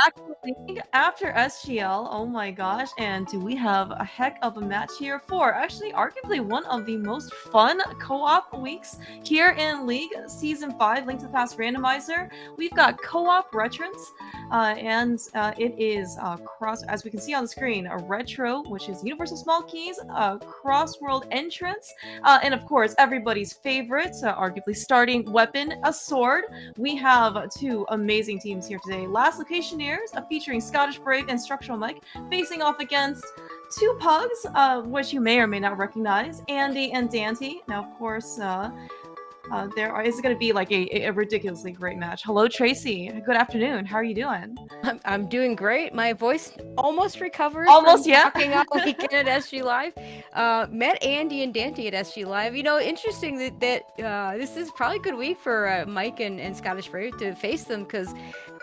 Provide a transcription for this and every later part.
Actually, after SGL, oh my gosh, and do we have a heck of a match here for actually arguably one of the most fun co-op weeks here in League Season 5, Link to the Past Randomizer. We've got co-op Retrance, and it is as we can see on the screen, a Retro, which is Universal Small Keys, Crossworld Entrance, and of course, everybody's favorite, arguably starting weapon, a sword. We have two amazing teams here today. Last Locationeers, featuring Scottish Brave and StructuralMike, facing off against two PUGS, which you may or may not recognize, Andy and Daaanty. Now, of course, is going to be like a ridiculously great match. Hello, Tracy. Good afternoon. How are you doing? I'm doing great. My voice almost recovered. Almost, from yeah. Talking all weekend at SG Live. Met Andy and Daaanty at SG Live. You know, interesting that this is probably a good week for Mike and Scottish Brave to face them because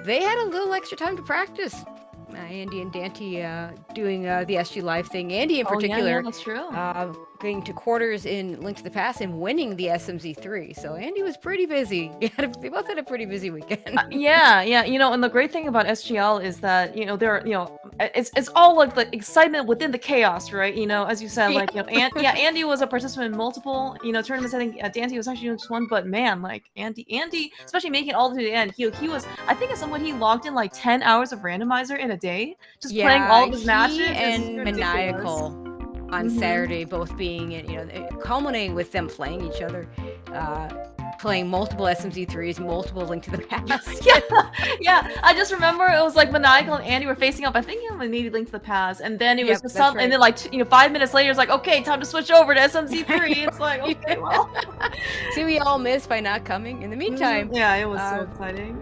they had a little extra time to practice. Andy and Daaanty doing the SG Live thing. Andy in particular, that's true. Going to quarters in Link to the Past and winning the SMZ3. So Andy was pretty busy. They both had a pretty busy weekend. Yeah. You know, and the great thing about SGL is that it's all like the excitement within the chaos, right? You know, as you said, like Andy was a participant in multiple tournaments. I think Daaanty was actually just one, but man, like Andy, especially making it all the way to the end, he was. I think at some point he logged in like 10 hours of randomizer in a day, just playing all of his matches. And Maniacal on Saturday, both being, culminating with them playing each other, playing multiple SMZ3s, multiple Link to the Past. yeah. I just remember it was like Maniacal and Andy were facing up. I think maybe Link to the Past, and then it was right. And then like 5 minutes later, it's like, okay, time to switch over to SMZ3. It's like, okay, well. See, we all missed by not coming. In the meantime, yeah, it was so exciting.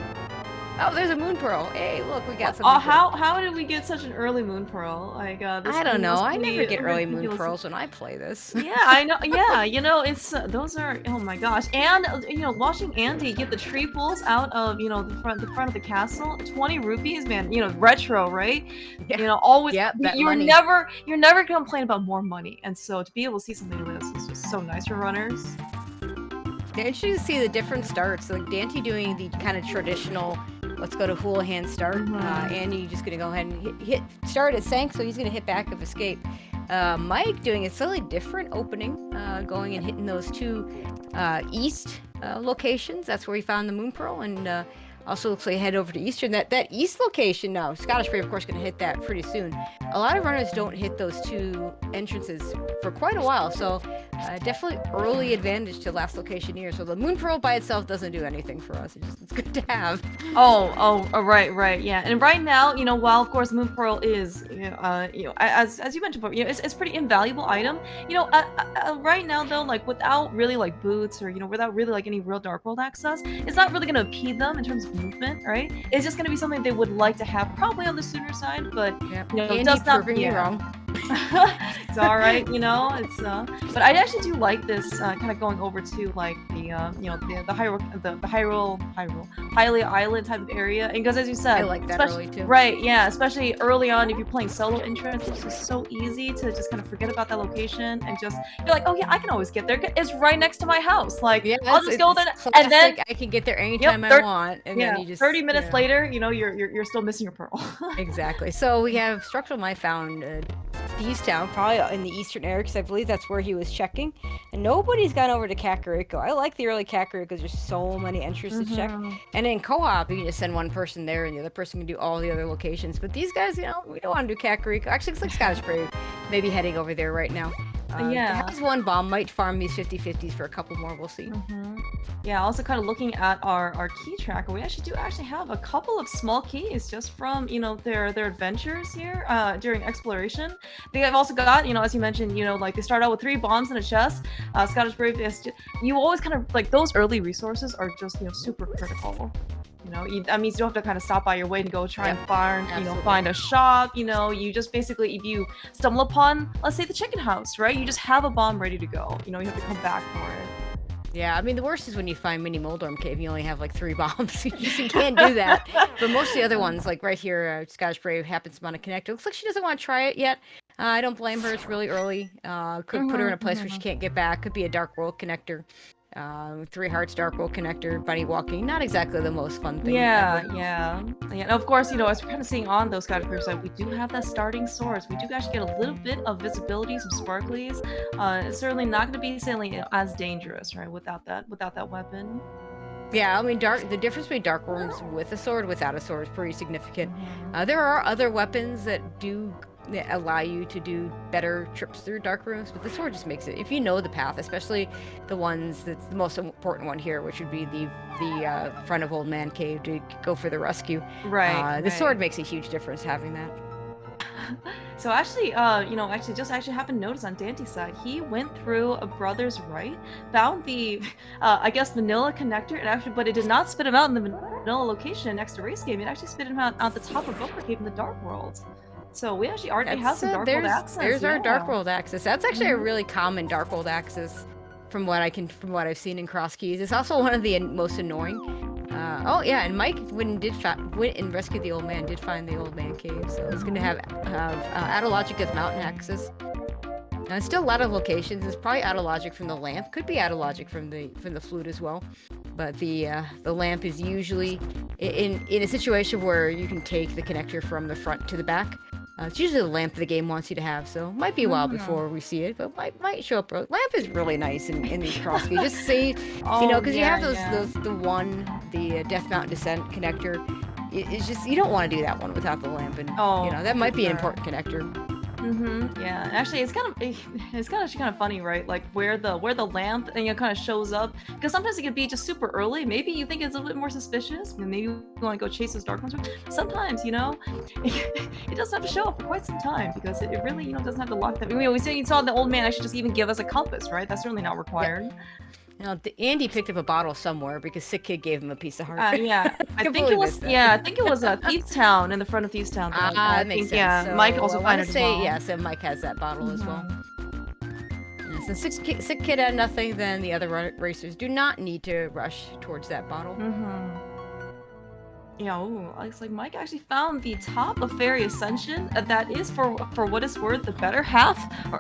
Oh, there's a moon pearl. Hey, look, we got some. How did we get such an early moon pearl? Like, I don't know. I never get early moon pearls when I play this. Yeah, I know. Yeah, it's those are. Oh my gosh! And watching Andy get the triples out of the front of the castle, 20 rupees, man. Retro, right? Yeah. Always. Yeah, you're never gonna complain about more money, and so to be able to see something like this is just so nice for runners. Yeah, interesting to see the different starts. Like Daaanty doing the kind of traditional, let's go to Houlihan start. Andy just gonna go ahead and hit start at Sank, so he's gonna hit back of escape. Mike doing a slightly different opening, going and hitting those two east locations. That's where he found the moon pearl, and also looks like head over to Eastern. That east location now, Scottish Brave, of course, going to hit that pretty soon. A lot of runners don't hit those two entrances for quite a while, so definitely early advantage to last location here. So the moon pearl by itself doesn't do anything for us. It's good to have. Right, yeah. And right now, while of course moon pearl is, as you mentioned, it's pretty invaluable item. Right now though, like without really like boots or without really like any real Dark World access, it's not really going to impede them in terms of movement, right? It's just going to be something they would like to have, probably on the sooner side, but it does not be wrong. It's all right, it's but I actually do like this kind of going over to like the Hylia Island type of area, and because as you said, I like that early too. Right, yeah, especially early on if you're playing solo entrance, it's just so easy to just kind of forget about that location and just be like, oh yeah, I can always get there. It's right next to my house. Like I'll just go there, and then I can get there anytime I want. And then you just 30 minutes later, you're still missing your pearl. Exactly. So we have StructuralMike found Beastown, probably in the eastern area, because I believe that's where he was checking. And nobody's gone over to Kakariko. I like the early Kakariko because there's so many entries to check. And in co-op, you can just send one person there and the other person can do all the other locations. But these guys, we don't want to do Kakariko. Actually, it's like Scottish Brave maybe heading over there right now. Has one bomb, might farm these 50-50s for a couple more, we'll see. Yeah, also kind of looking at our key tracker, we actually have a couple of small keys just from, their adventures here during exploration. They have also got, as you mentioned, like they start out with 3 bombs in a chest. Scottish Brave, you always kind of, like, those early resources are just, super critical. That means you don't have to kind of stop by your way and go try and find a shop. You just basically, if you stumble upon, let's say, the chicken house, right? You just have a bomb ready to go. You have to come back for it. Yeah, I mean, the worst is when you find Mini Moldorm Cave, you only have like 3 bombs. You can't do that. But most of the other ones, like right here, Scottish Brave happens to want to connect. It looks like she doesn't want to try it yet. I don't blame her. It's really early. Could put her in a place where she can't get back. Could be a Dark World connector. 3 hearts, Dark World connector, bunny walking. Not exactly the most fun thing Yeah, ever. yeah. And of course, you know, as we're kind of seeing on those categories, we do have that starting swords. We do actually get a little bit of visibility, some sparklies. It's certainly not going to be certainly as dangerous, right? Without that weapon. Yeah, I mean, the difference between dark rooms with a sword, without a sword, is pretty significant. There are other weapons that allow you to do better trips through dark rooms, but the sword just makes it. If you know the path, especially the ones that's the most important one here, which would be the front of Old Man Cave to go for the rescue. Right. The sword makes a huge difference having that. So actually, you know, just happened to notice on Daanty's side, he went through a brother's right, found the, I guess, vanilla connector, but it did not spit him out in the vanilla location next to Race Game. It actually spit him out at the top of Bunker Cave in the Dark World. So we actually already have some Dark World access. There's our Dark World access. That's actually a really common Dark World access from what I've seen in CrossKeys. It's also one of the most annoying. Oh yeah, and Mike went and rescued the old man. Did find the Old Man Cave, so it's going to have Logic as mountain access. It's still a lot of locations. It's probably Logic from the lamp. Could be Logic from the flute as well. But the lamp is usually in a situation where you can take the connector from the front to the back. It's usually the lamp the game wants you to have, so it might be a while before we see it, but might show up. Lamp is really nice in these CrossKeys. Just say, you know, because you have the Death Mountain Descent connector. It's just, you don't want to do that one without the lamp, and you know, that might be an important connector. Yeah. Actually, it's kind of funny, right? Like where the lamp kind of shows up, because sometimes it can be just super early. Maybe you think it's a little bit more suspicious. Maybe you want to go chase those dark ones. Sometimes, you know, it doesn't have to show up for quite some time because it really, you know, doesn't have to lock them. I mean, you saw the old man actually just even give us a compass, right? That's certainly not required. Yeah. You know, Andy picked up a bottle somewhere because Sick Kid gave him a piece of heart. Yeah, I think it was. Yeah, I think it was Thieves Town, in the front of Thieves Town. That makes sense. Yeah, so Mike also found it as well. Yeah, so Mike has that bottle as well. And since Sick Kid had nothing, then the other racers do not need to rush towards that bottle. Yeah, looks like Mike actually found the top of Fairy Ascension. That is, for what it's worth, the better half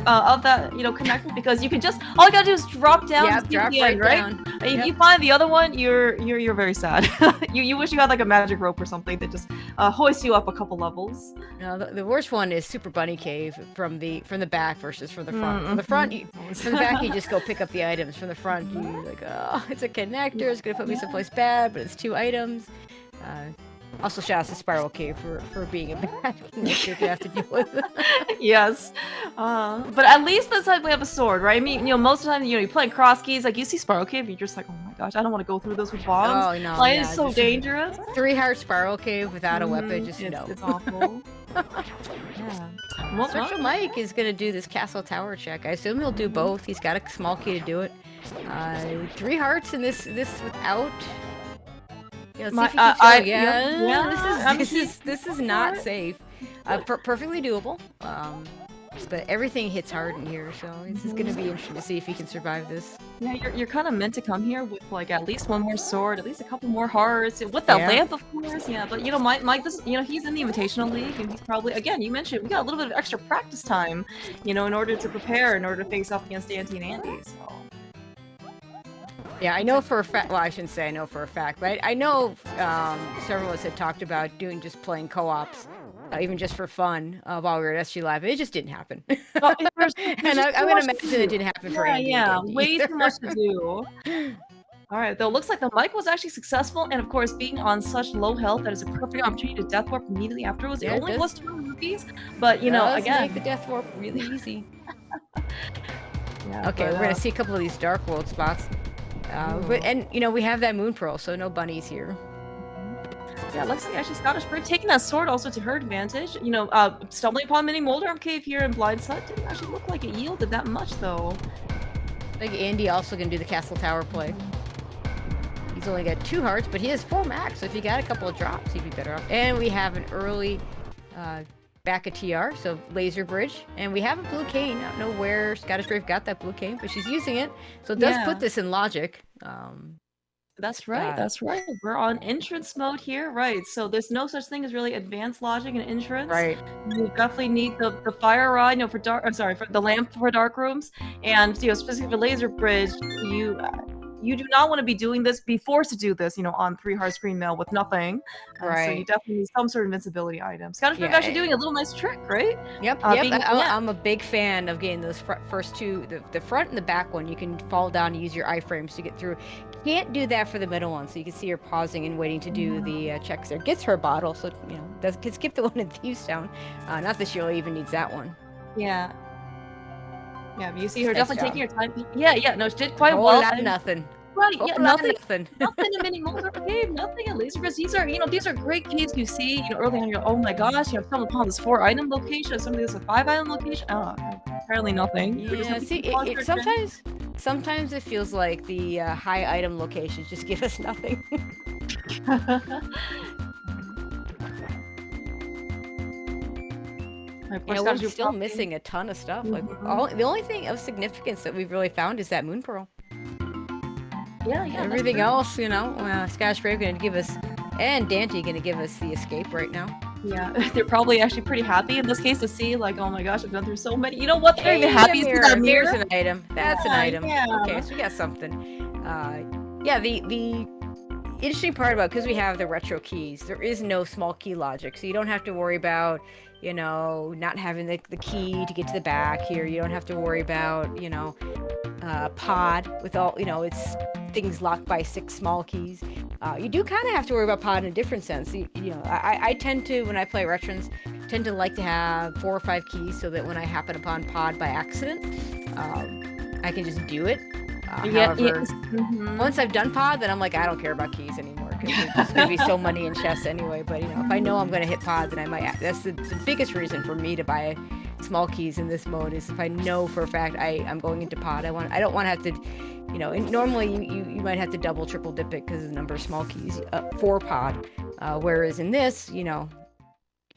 of that, you know, connector, because you can just, all you gotta do is drop down. Yeah, drop right down. If you find the other one, you're very sad. you wish you had like a magic rope or something that just hoists you up a couple levels. No, the worst one is Super Bunny Cave from the back versus from the front. From the front, from the back, you just go pick up the items. From the front, you like, oh, it's a connector. It's gonna put me someplace bad, but it's 2 items. Also, shout out to Spiral Cave for being a bad connector to have to deal with. Yes, but at least this time we have a sword, right? I mean, you know, most of the time, you know, you play CrossKeys, like you see Spiral Cave, you're just like, oh my gosh, I don't want to go through this with bombs. Oh no, like, it's so dangerous. 3 heart Spiral Cave without a weapon, just no. It's awful. Yeah. StructuralMike is gonna do this castle tower check. I assume he'll do both. He's got a small key to do it. 3 hearts in this without. Yeah, this is not safe. Perfectly doable. But everything hits hard in here, so this is gonna be interesting to see if he can survive this. Yeah, you're kind of meant to come here with like at least 1 more sword, at least a couple more hearts, with the lamp, of course. Yeah, but you know, Mike, this, you know, he's in the Invitational League, and he's probably, again, you mentioned we got a little bit of extra practice time, you know, in order to prepare, in order to face off against Daaanty and Andy. So. Yeah, I know for a fact. Well, I shouldn't say I know for a fact, but I know several of us had talked about just playing co-ops, even just for fun, while we were at SG Live. It just didn't happen. Well, and I'm gonna imagine it didn't happen for Andy. Yeah, way too much to do. All right, though, looks like the mic was actually successful, and of course, being on such low health, that is a perfect opportunity to death warp immediately afterwards. It only was 2 rupees, but you know, again, make the death warp really easy. Okay, we're gonna see a couple of these Dark World spots. And you know, we have that Moon Pearl, so no bunnies here. Yeah, it looks like actually ScottishBrave taking that sword also to her advantage. You know, stumbling upon Mini Moldarm Cave here in Blindside didn't actually look like it yielded that much, though. I think Andy also gonna do the Castle Tower play. He's only got 2 hearts, but he has 4 max, so if he got a couple of drops, he'd be better off. And we have an early back of TR, so laser bridge, and we have a blue cane. I don't know where ScottishBrave got that blue cane, but she's using it, so it does put this in logic. That's right. That's right. We're on entrance mode here, right? So there's no such thing as really advanced logic and entrance. Right. You definitely need the fire rod, you know, for dark. I'm sorry, for the lamp for dark rooms, and you know, specifically for laser bridge, you you do not want to be doing this, be forced to do this, on 3 hard screen mail with nothing. Right. So you definitely need some sort of invincibility item. ScottishBrave Yeah, actually doing a little nice trick, right? Yep. I'm a big fan of getting those first two, the front and the back one. You can fall down and use your iframes to get through. Can't do that for the middle one, so you can see her pausing and waiting to do the checks there. Gets her bottle, so does skip the one in Thieves Town. Not that she really even needs that one. Yeah. Yeah, but you see her definitely taking her time. Yeah, no, she did quite well. Whole lot of nothing. Right, yeah, nothing in mini Mulder cave, nothing at least, because these are great caves you see, early on. You're, oh my gosh, you have come upon this 4-item location, something that's a 5-item location. Oh, apparently nothing. Yeah, see, sometimes it feels like the high item locations just give us nothing. We're still missing a ton of stuff. Like the only thing of significance that we've really found is that moon pearl. Yeah. Everything else, ScottishBrave gonna give us, and Daaanty gonna give us the escape right now. Yeah, they're probably actually pretty happy in this case to see, like, oh my gosh, I've gone through so many. You know what? They're even happy to see that mirror. Here's an item. That's an item. Yeah. Okay, so we got something. The interesting part about, because we have the retro keys, there is no small key logic, so you don't have to worry about, not having the key to get to the back here. You don't have to worry about, pod with all, it's things locked by 6 small keys. You do kind of have to worry about pod in a different sense. I tend to, when I play Retrance, tend to like to have 4 or 5 keys so that when I happen upon pod by accident, I can just do it. However, once I've done pod, then I'm like, I don't care about keys anymore, because there's just going to be so many in chests anyway. But, if I know I'm going to hit pod, then I might. That's the biggest reason for me to buy small keys in this mode, is if I know for a fact I'm going into pod. I don't want to have to, normally you might have to double, triple dip it because of the number of small keys for pod. Whereas in this, you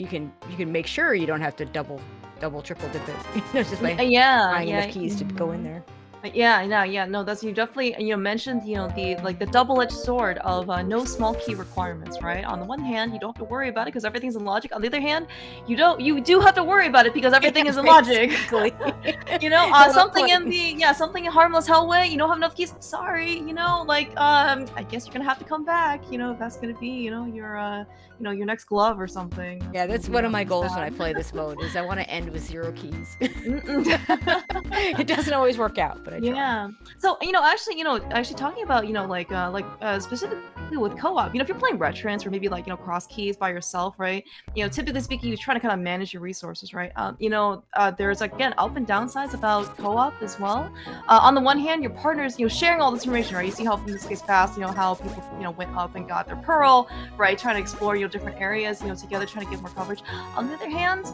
can make sure you don't have to double, triple dip it. Just by buying enough keys to go in there. No, that's, you definitely, mentioned, the double-edged sword of no small key requirements, right? On the one hand, you don't have to worry about it because everything's in logic. On the other hand, you do have to worry about it because everything is in logic. Something in the, something in harmless hellway, you don't have enough keys, sorry, I guess you're gonna have to come back, if that's gonna be, your next glove or something. That's one of my goals when I play this mode, is I want to end with 0 keys. It doesn't always work out, but I try. Yeah. So, actually talking about, specifically with co-op, if you're playing Retrance or maybe CrossKeys by yourself, right? Typically speaking, you're trying to kind of manage your resources, right? There's, again, up and downsides about co-op as well. On the one hand, your partner's, sharing all this information, right? You see how, in this case, fast, how people, went up and got their pearl, right? Trying to explore, different areas, together, trying to get more coverage. On the other hand,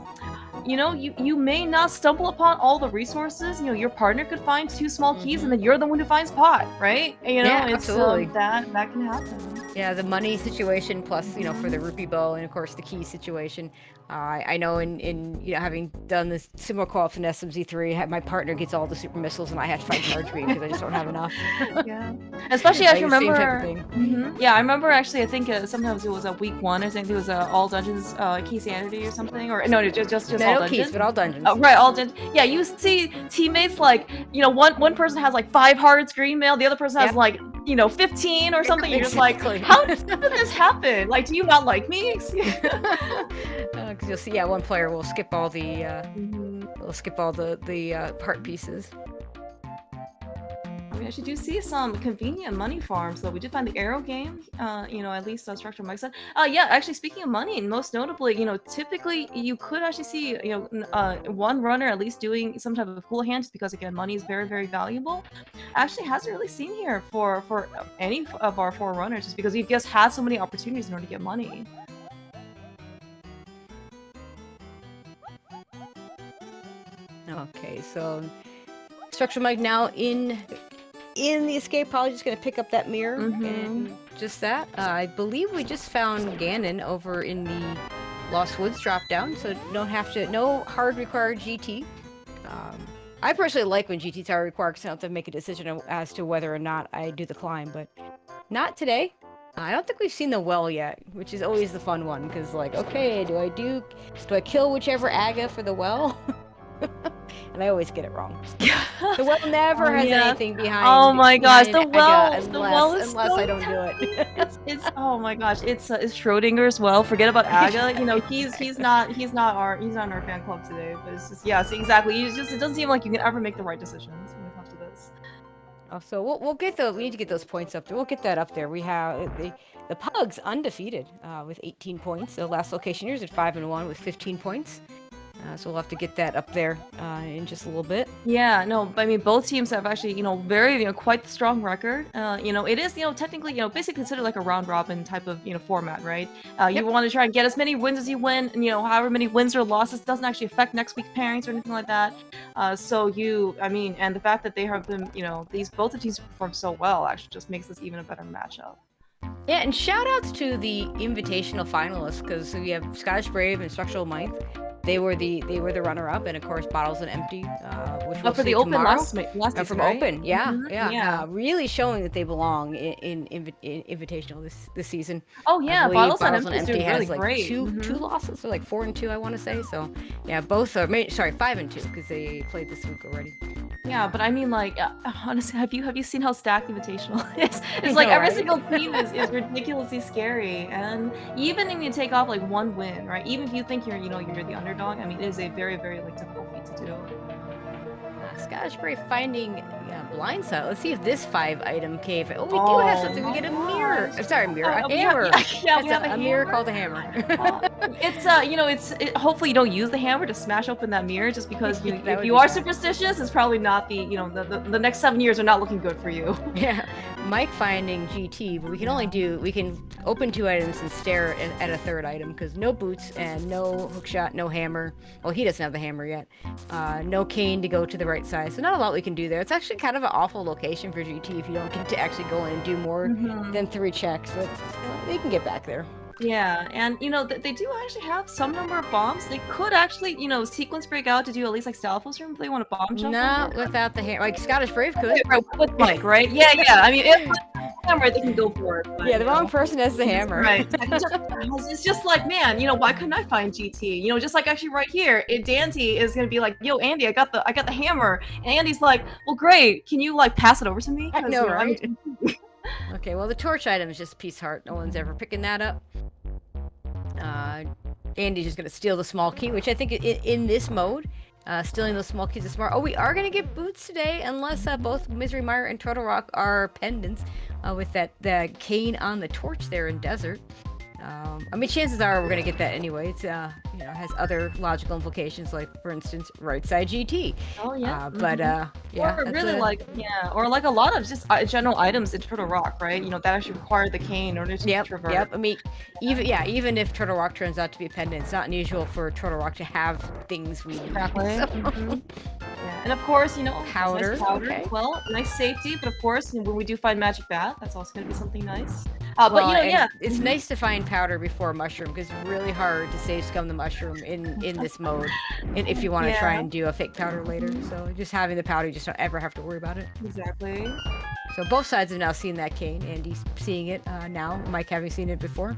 you may not stumble upon all the resources. Your partner could find 2 small keys, and then you're the one who finds pot, right? It's absolutely. That can happen. Yeah, the money situation plus, for the rupee bow, and of course the key situation. I know in having done this similar co-op in SMZ3, my partner gets all the super missiles, and I have to fight Marjorie because I just don't have enough. Yeah, especially I remember. Yeah, I remember actually. I think sometimes it was a week 1. I think it was all dungeons Keysanity or something, or no, just all dungeons. Keys, but all dungeons. Oh, right, all dungeons. Yeah, you see teammates one person has 5 hard screen mail, the other person has 15 or something. You're just like, how did this happen? Do you not like me? Because you'll see, one player will skip all the part pieces. We actually do see some convenient money farms, though. We did find the arrow game, at least StructuralMike said. Actually, speaking of money, and most notably, typically you could actually see, one runner at least doing some type of cool hand, just because, again, money is very, very valuable. Actually, hasn't really seen here for any of our 4 runners, just because we've just had so many opportunities in order to get money. Okay, so StructuralMike now in the escape, probably just going to pick up that mirror and just that. I believe we just found Ganon over in the Lost Woods drop down, so no hard required GT. I personally like when GTs are required because I don't have to make a decision as to whether or not I do the climb, but not today. I don't think we've seen the well yet, which is always the fun one, because okay, do I kill whichever Aga for the well? And and I always get it wrong. The well never has anything behind. Oh my gosh, the well is unless so I don't do it. it's oh my gosh, it's Schrodinger's well. Forget about Aga. You know, he's not in our fan club today. But it's just see, exactly. It doesn't seem like you can ever make the right decisions when it comes to this. Oh, so we'll get those. We need to get those points up there. We'll get that up there. We have the PUGS undefeated with 18 points. The last location here is at 5-1 with 15 points. So we'll have to get that up there in just a little bit. Yeah, no, I mean both teams have actually, very, quite the strong record. It is, technically, basically considered like a round robin type of, format, right? You want to try and get as many wins as you win, and however many wins or losses doesn't actually affect next week's pairings or anything like that. And the fact that they have been, both the teams performed so well actually just makes this even a better matchup. Yeah, and shout outs to the invitational finalists, because we have Scottish Brave and StructuralMike. They were the runner-up, and of course, Bottles and Empty, which we'll for see the Open tomorrow. last From right? Open, yeah. Really showing that they belong in Invitational this season. Oh yeah, Bottles and Empty has really like great. two losses, so like 4-2, I want to say. So yeah, both are 5-2 because they played this week already. Yeah, but I mean, like, honestly, have you seen how stacked Invitational is? It's like every single team is ridiculously scary, and even if you take off like one win, right? Even if you think you're the underdog, I mean, it is a very, very like difficult feat to do. Scottish Brave finding blindside. Let's see if this 5-item cave. Oh, we do have something. We get a mirror. Sorry, mirror. A hammer. Yeah, we have a mirror called a hammer. Hopefully you don't use the hammer to smash open that mirror, just because if you are superstitious, it's probably not the next 7 years are not looking good for you. Yeah, Mike finding GT, but we can open 2 items and stare at a 3rd item, because no boots and no hookshot, no hammer. Well, he doesn't have the hammer yet. No cane to go to the right side, so not a lot we can do there. It's actually kind of an awful location for GT if you don't get to actually go in and do more than 3 checks, but they can get back there. Yeah, and they do actually have some number of bombs. They could actually, sequence break out to do at least like Stalfos room if they want to bomb jump. Not without the hammer. Like Scottish Brave could. With Mike, right? Yeah. I mean, if hammer, they can go for it. But, yeah, the wrong person has the hammer. Right. It's just like, man, why couldn't I find GT? Just like actually right here, Daaanty is gonna be like, yo, Andy, I got the hammer, and Andy's like, well, great. Can you like pass it over to me? I know, right? Okay, well, the torch item is just piece heart. No one's ever picking that up. Andy's just gonna steal the small key, which I think in this mode, stealing those small keys is smart. Oh, we are gonna get boots today, unless both Misery Mire and Turtle Rock are pendants with the cane on the torch there in Desert. I mean, chances are we're gonna get that anyway. It's has other logical implications, like for instance, right side GT. Oh yeah. Yeah. Or really or like a lot of just general items in Turtle Rock, right? That actually require the cane in order to traverse. Yep. I mean, even if Turtle Rock turns out to be a pendant, it's not unusual for Turtle Rock to have things we need. Exactly. So. Yeah, and of course, powder. Nice powder. Okay. Well, nice safety, but of course, when we do find Magic Bat, that's also going to be something nice. It's nice to find powder before mushroom, because it's really hard to save scum the mushroom in this mode, if you want to try and do a fake powder later. So just having the powder, you just don't ever have to worry about it. Exactly. So both sides have now seen that cane. Andy's seeing it now. Mike having seen it before.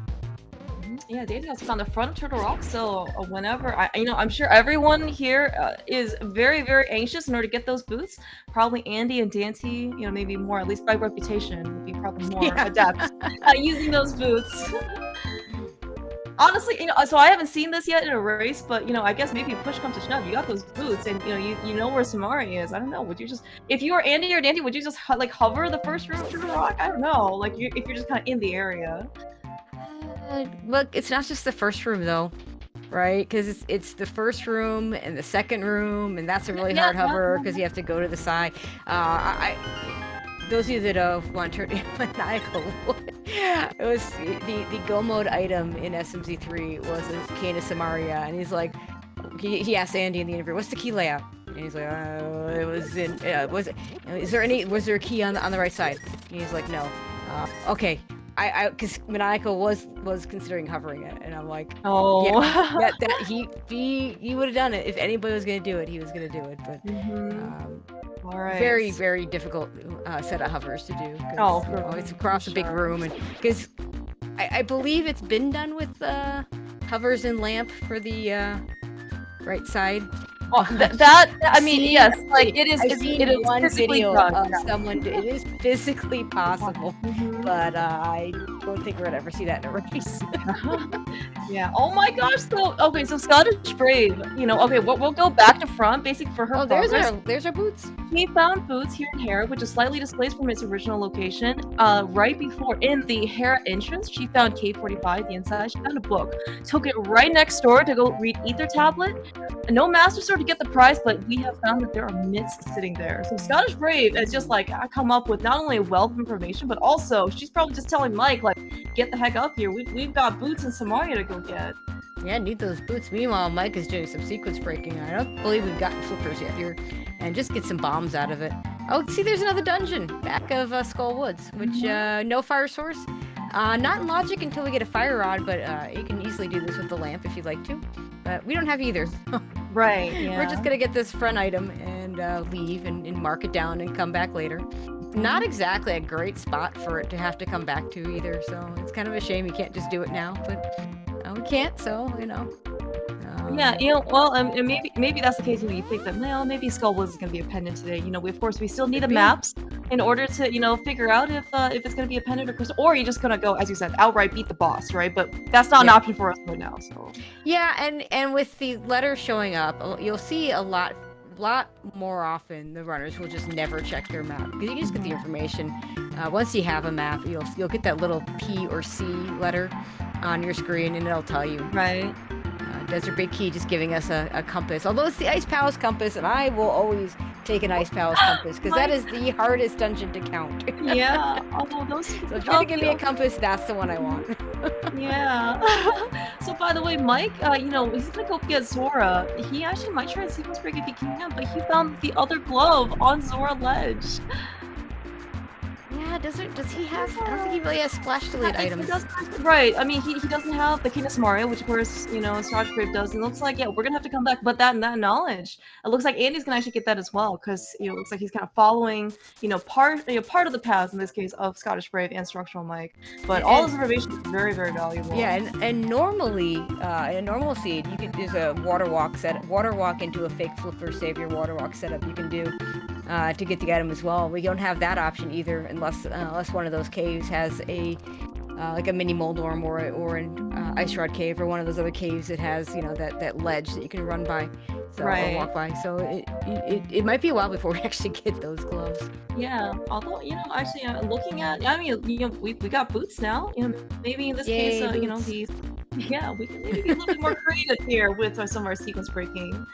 Yeah, David is on the front of Turtle Rock, so whenever I'm sure everyone here is very, very anxious in order to get those boots. Probably Andy and Daaanty, maybe more, at least by reputation, would be probably more adept at using those boots. Honestly, so I haven't seen this yet in a race, but I guess maybe if push comes to shove, you got those boots, and you know where Samari is. I don't know. Would you just, if you were Andy or Daaanty, would you just like hover the first room of Turtle Rock? I don't know. Like if you're just kind of in the area. Look, it's not just the first room though, right? Because it's the first room and the second room, and that's a really hard hover because you have to go to the side. Those of you that want to turn maniacal, it was the go mode item in SMZ3 was a cane of Samaria, and he's like, he asked Andy in the interview, "What's the key layout?" And he's like, "It was in. Was there a key on the right side?" And he's like, "No." Okay. Because Maniacal was considering hovering it, and I'm like, oh, yeah, that he would have done it if anybody was gonna do it. He was gonna do it, but all right, very, very difficult set of hovers to do. It's across a big room, and because I believe it's been done with hovers and lamp for the right side. Well, I mean, See, yes, like it is. I've seen It is one physically video done. of someone. It is physically possible, Mhm. but I don't think we're gonna ever see that in a race. Yeah. Oh my gosh. So okay. So Scottish Brave. You know. Okay. We'll go back to front. Basic for her Oh, progress. there's our boots. She found boots here in Hera, which is slightly displaced from its original location. Right before in the Hera entrance, she found K45. The inside. She found a book. Took it right next door to go read Ether Tablet. No Master Sword to get the prize, but we have found that there are myths sitting there. So Scottish Brave is just like I come up with not only a wealth of information, but also she's probably just telling Mike like, get the heck up here. We've got boots in Samaria to go get. Yeah, need those boots. Meanwhile, Mike is doing some sequence breaking. I don't believe we've gotten flippers yet here, and just get some bombs out of it. Oh, see, there's another dungeon back of Skull Woods, which no fire source. Not in logic until we get a fire rod, but you can easily do this with the lamp if you'd like to. But we don't have either. Right. Yeah. We're just gonna get this front item and leave and mark it down and come back later. Not exactly a great spot for it to have to come back to either, so it's kind of a shame you can't just do it now, but we can't, so, you know. Yeah, you know, well, and maybe that's the case when you think that, well, maybe Skull Woods is going to be a pendant today. You know, of course, we still need maps in order to, you know, figure out if it's going to be a pendant or crystal, or you're just going to go, as you said, outright beat the boss, right? But that's not an option for us right now, so. Yeah, and with the letter showing up, you'll see a lot more often the runners will just never check their map because you just get the information. Once you have a map, you'll get that little P or C letter on your screen and it'll tell you. Right. Desert Big Key just giving us a compass, although it's the Ice Palace compass, and I will always take an Ice Palace compass because that is the hardest dungeon to count. Yeah. Oh, those. So if you're gonna give me a compass, that's the one I want. Yeah. So by the way, Mike, you know, he's gonna go get Zora. He actually might try and sequence break if he can, but he found the other glove on Zora Ledge. Yeah, does he have? I don't think he really has splash delete items. Right. I mean, he doesn't have the King of Samaria, which of course, you know, Scottish Brave does. And it looks like, yeah, we're gonna have to come back, but that knowledge. It looks like Andy's gonna actually get that as well, because it looks like he's kind of following, you know, part of the path in this case of Scottish Brave and StructuralMike. But all this information is very, very valuable. Yeah, and normally in a normal seed, there's a water walk into a fake flipper savior water walk setup you can do. To get the item as well. We don't have that option either unless one of those caves has a like a mini Moldorm or an Ice Rod cave or one of those other caves that has, you know, that ledge that you can run by, or walk by. So it might be a while before we actually get those gloves. Yeah, although, you know, actually looking at, I mean, you know, we got boots now. You know, maybe in this case, you know, we can maybe be a little bit more creative here with some of our sequence breaking.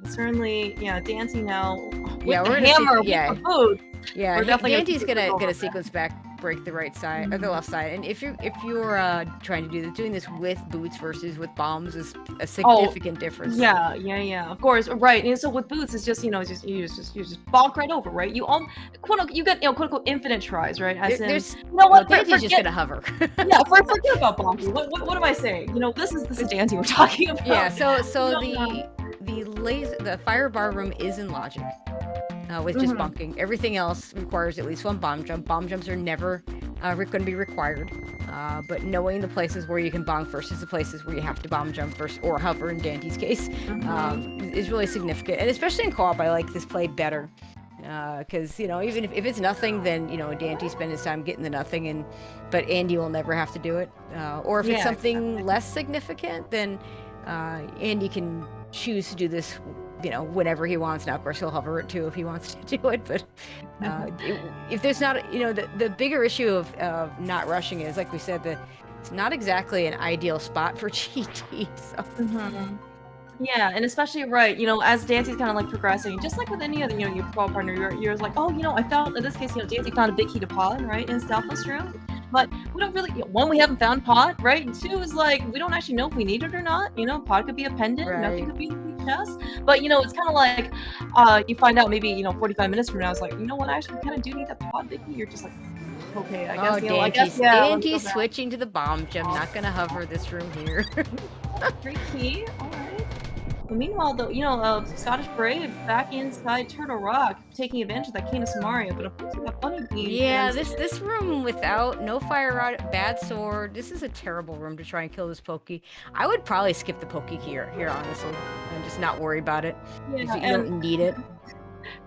Certainly, yeah, Daaanty now. We're gonna hammer with the boots. Yeah, Daanty's gonna sequence break the right side or the left side. And if you're trying to doing this with boots versus with bombs is a significant difference. Yeah, of course, right. And so with boots, it's just, you know, you just bonk right over, right? You you get, you know, quote unquote infinite tries, right? As there's, you know what? Daanty's just gonna hover. Yeah, forget about bonking. What am I saying? You know, this is Daaanty we're talking about. Yeah, so the fire bar room is in logic with just bonking. Everything else requires at least one bomb jump. Bomb jumps are never going to be required, but knowing the places where you can bonk versus the places where you have to bomb jump first or hover in Daanty's case is really significant. And especially in co-op, I like this play better because, you know, even if it's nothing, then, you know, Daaanty spends his time getting the nothing, but Andy will never have to do it. Or if it's something less significant, then Andy can choose to do this, you know, whenever he wants. Now, of course, he'll hover it too if he wants to do it. But if there's not, you know, the bigger issue of not rushing is, like we said, it's not exactly an ideal spot for GT. So. Yeah, and especially, right, you know, as Daaanty's kind of like progressing, just like with any other, you know, your pro partner, you're like, oh, you know, I found, in this case, you know, Daaanty found a big key to pod, right, in Southwest Room. But we don't really, one, we haven't found pod, right? And two is like, we don't actually know if we need it or not. You know, pod could be a pendant, nothing could be a chest. But, you know, it's kind of like, you find out maybe, you know, 45 minutes from now, it's like, you know what, I actually kind of do need that pod big key. You're just like, okay, I guess, you know, Daanty's switching to the bomb jump, not gonna hover this room here. Great key, all right. Meanwhile, though, Scottish Brave back inside Turtle Rock, taking advantage of that Canis Mario, but unfortunately that Bunny Bean. Yeah, this room without no fire rod, bad sword. This is a terrible room to try and kill this Pokey. I would probably skip the Pokey here honestly, and just not worry about it. Yeah, You don't need it.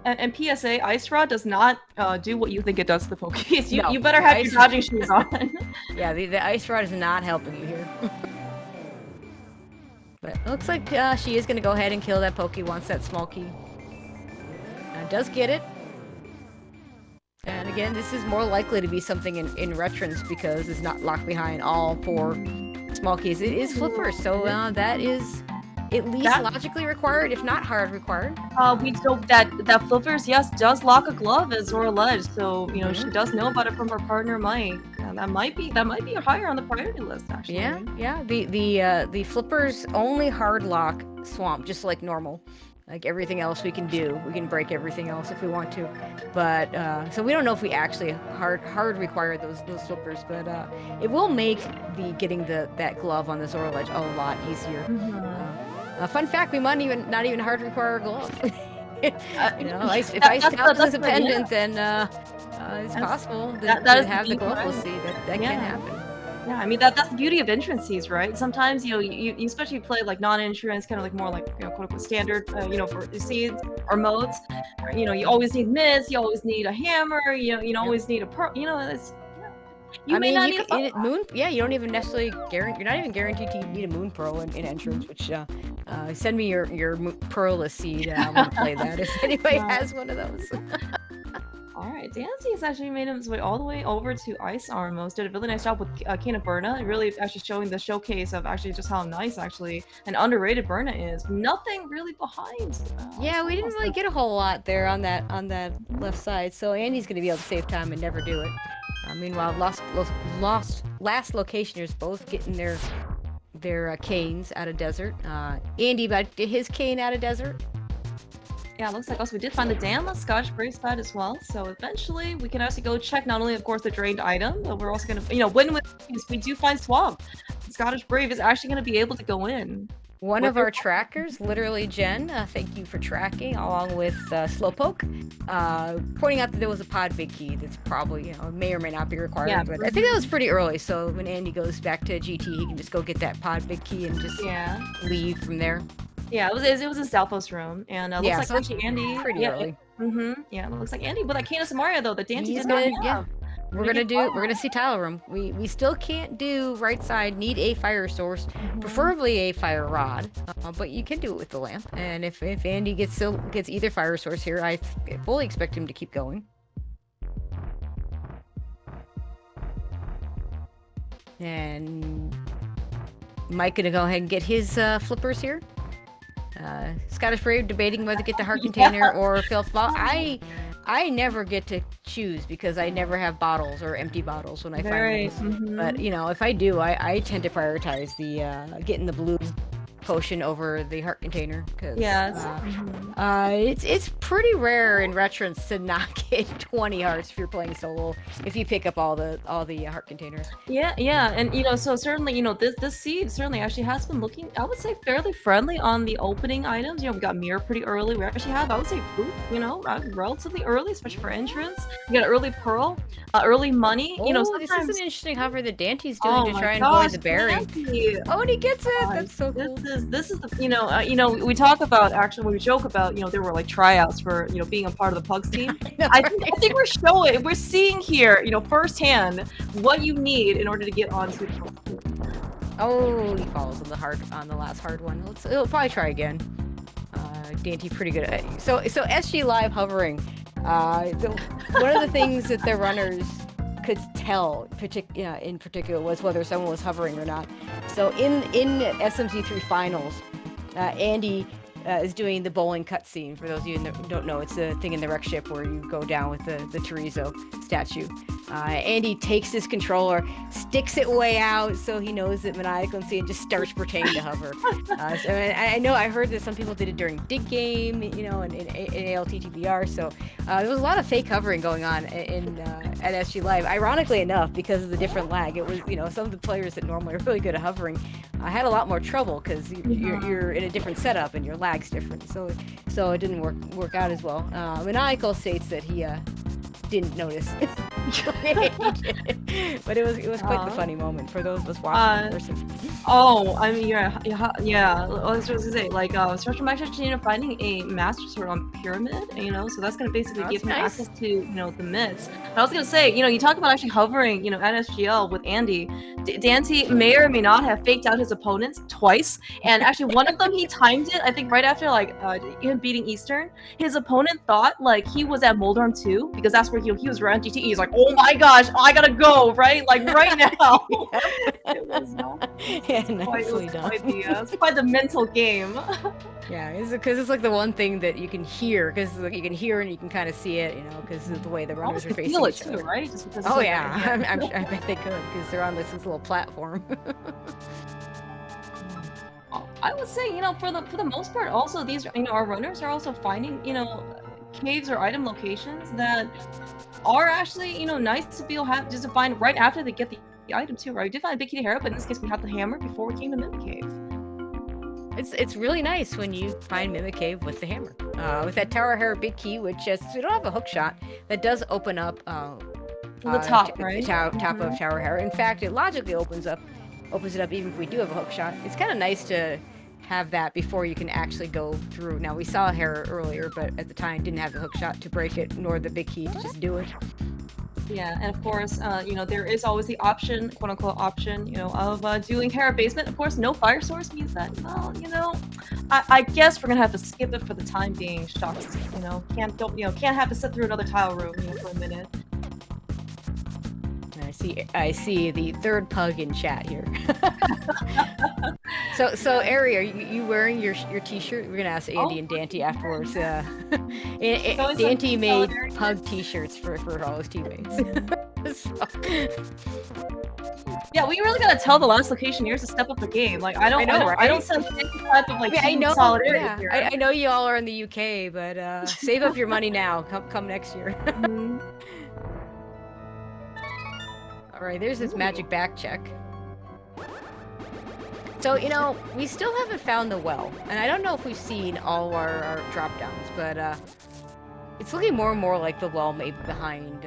And PSA, Ice Rod does not do what you think it does to the Pokeys. No, you better have your dodging shoes on. Yeah, the Ice Rod is not helping you here. But it looks like she is going to go ahead and kill that Pokey once that small key. Does get it. And again, this is more likely to be something in Retrance because it's not locked behind all 4 small keys. It is Flipper, so that is at least logically required, if not hard required. We know that Flippers, yes, does lock a glove as Zora Ledge, so she does know about it from her partner Mike. And that might be higher on the priority list, actually. Yeah. The Flippers only hard lock Swamp, just like normal. Like everything else we can do. We can break everything else if we want to. But so we don't know if we actually hard require those Flippers, but it will make getting that glove on the Zora Ledge a lot easier. Fun fact, we might not even hard require a glove. If Ice Scalp is a pendant, then it's possible that have the glove. We'll see that can happen. Yeah, I mean that's the beauty of entrances, right? Sometimes you especially play like non-entrance, kind of like more like quote unquote standard, for seeds or modes. You always need miss, you always need a hammer, you always need a pearl. It's you don't even necessarily you're not even guaranteed to need a moon pearl in entrance, which send me your pearlless seed. I want to play that if anybody has one of those. Alright, Daaanty has actually made his way all the way over to Ice Armos. Did a really nice job with Kana Burna, really actually showing the showcase of actually just how nice actually and underrated Burna is. Nothing really behind. Yeah, we didn't really get a whole lot there on that left side, so Andy's going to be able to save time and never do it. Meanwhile, last locationers both getting their canes out of desert. Andy about his cane out of desert. Yeah, it looks like also we did find the Dan on Scottish Brave side as well. So eventually we can actually go check not only, of course, the drained item, but we're also going to, win with we do find Swamp. Scottish Brave is actually going to be able to go in. One of our trackers, literally Jen, thank you for tracking, along with Slowpoke, pointing out that there was a pod big key that's probably, may or may not be required. Yeah, but I think that was pretty early, so when Andy goes back to GT, he can just go get that pod big key and just leave from there. Yeah, it was in Stalfos room, and looks like actually Andy pretty early. Yeah, it looks like Andy with that Canis Mario though. That Daaanty did not have. Yeah. We're gonna see tile room. We still can't do right side. Need a fire source, preferably a fire rod, but you can do it with the lamp. And if Andy gets either fire source here, I fully expect him to keep going. And Mike gonna go ahead and get his flippers here. Scottish Brave debating whether to get the heart container or fill. I never get to choose because I never have bottles or empty bottles when I find those. But if I do, I tend to prioritize the getting the blue potion over the heart container because it's pretty rare in Retrance to not get 20 hearts if you're playing solo if you pick up all the heart containers. Yeah, and so certainly this seed certainly actually has been looking, I would say, fairly friendly on the opening items. We got mirror pretty early. We actually have, I would say, Coop, relatively early, especially for entrance. We got early pearl, early money. This is an interesting hover that Danty's doing to try and avoid the berry. Daaanty. Oh, and he gets it. That's so cool. This is the we talk about actually when we joke about there were like tryouts for being a part of the PUGS team. I think we're seeing here firsthand what you need in order to get onto the PUGS team. Oh, he falls on the last hard one. He'll probably try again. Daaanty pretty good at it. So SG Live hovering. One of the things that the runners could tell in particular was whether someone was hovering or not. So in SMZ3 finals, Andy is doing the bowling cutscene. For those of you who don't know, it's a thing in the wreck ship where you go down with the Chorizo statue. Andy takes his controller, sticks it way out so he knows that Maniacal can see, and just starts pretending to hover. So I know I heard that some people did it during Dig Game, you know, in ALTTPR. So there was a lot of fake hovering going on at SG Live. Ironically enough, because of the different lag, it was, you know, some of the players that normally are really good at hovering had a lot more trouble because you're in a different setup and your lag's different. So it didn't work out as well. Maniacal states that he didn't notice. But it was quite the funny moment for those of us watching in person. Oh, I mean, yeah. I was just gonna say, like, StructuralMike actually, you know, finding a master sword on Pyramid, you know, so that's gonna basically give him access to, you know, the mids. But I was gonna say, you know, you talk about actually hovering, you know, at SGL with Andy. Daaanty may or may not have faked out his opponents twice, and actually one of them he timed it, I think, right after like him beating Eastern. His opponent thought like he was at Moldorm 2 because that's where he was around GTE. He's like, oh my gosh, I gotta go, right? Like right now. It was quite the mental game. Yeah, because it's like the one thing that you can hear, because you can hear and you can kind of see it, you know, because of the way the runners are facing each other. Too, right? Just because oh yeah, I bet they could, because they're on this little platform. I would say, you know, for the most part, also these, you know, our runners are also finding, you know, caves or item locations that are actually, you know, nice to be able just to find right after they get the item too, right? We did find a Big Key to Hera, but in this case we have the hammer before we came to Mimic Cave. It's really nice when you find Mimic Cave with the hammer. With that Tower Hera Big Key, which we don't have a hook shot, that does open up the top, right? Top of Tower Hera. In fact, it logically opens it up even if we do have a hook shot. It's kind of nice to have that before you can actually go through. Now, we saw Hera earlier, but at the time didn't have the hook shot to break it, nor the Big Key to just do it. Yeah, and of course, you know, there is always the option, quote-unquote option, you know, of doing Hera Basement. Of course, no fire source means that, well, you know, I guess we're gonna have to skip it for the time being. Shocked, you know, can't have to sit through another tile room, you know, for a minute. I see the third pug in chat here. So Ari, are you wearing your t-shirt? We're gonna ask Andy and Daaanty afterwards. Daaanty made pug t-shirts for all his teammates. Yeah, we really gotta tell the last location here to step up the game. Like I don't sense any type of like solidarity here. I know you all are in the UK, but save up your money now. Come next year. All right, there's this magic back check. So, you know, we still haven't found the well, and I don't know if we've seen all our drop downs, but it's looking more and more like the well maybe behind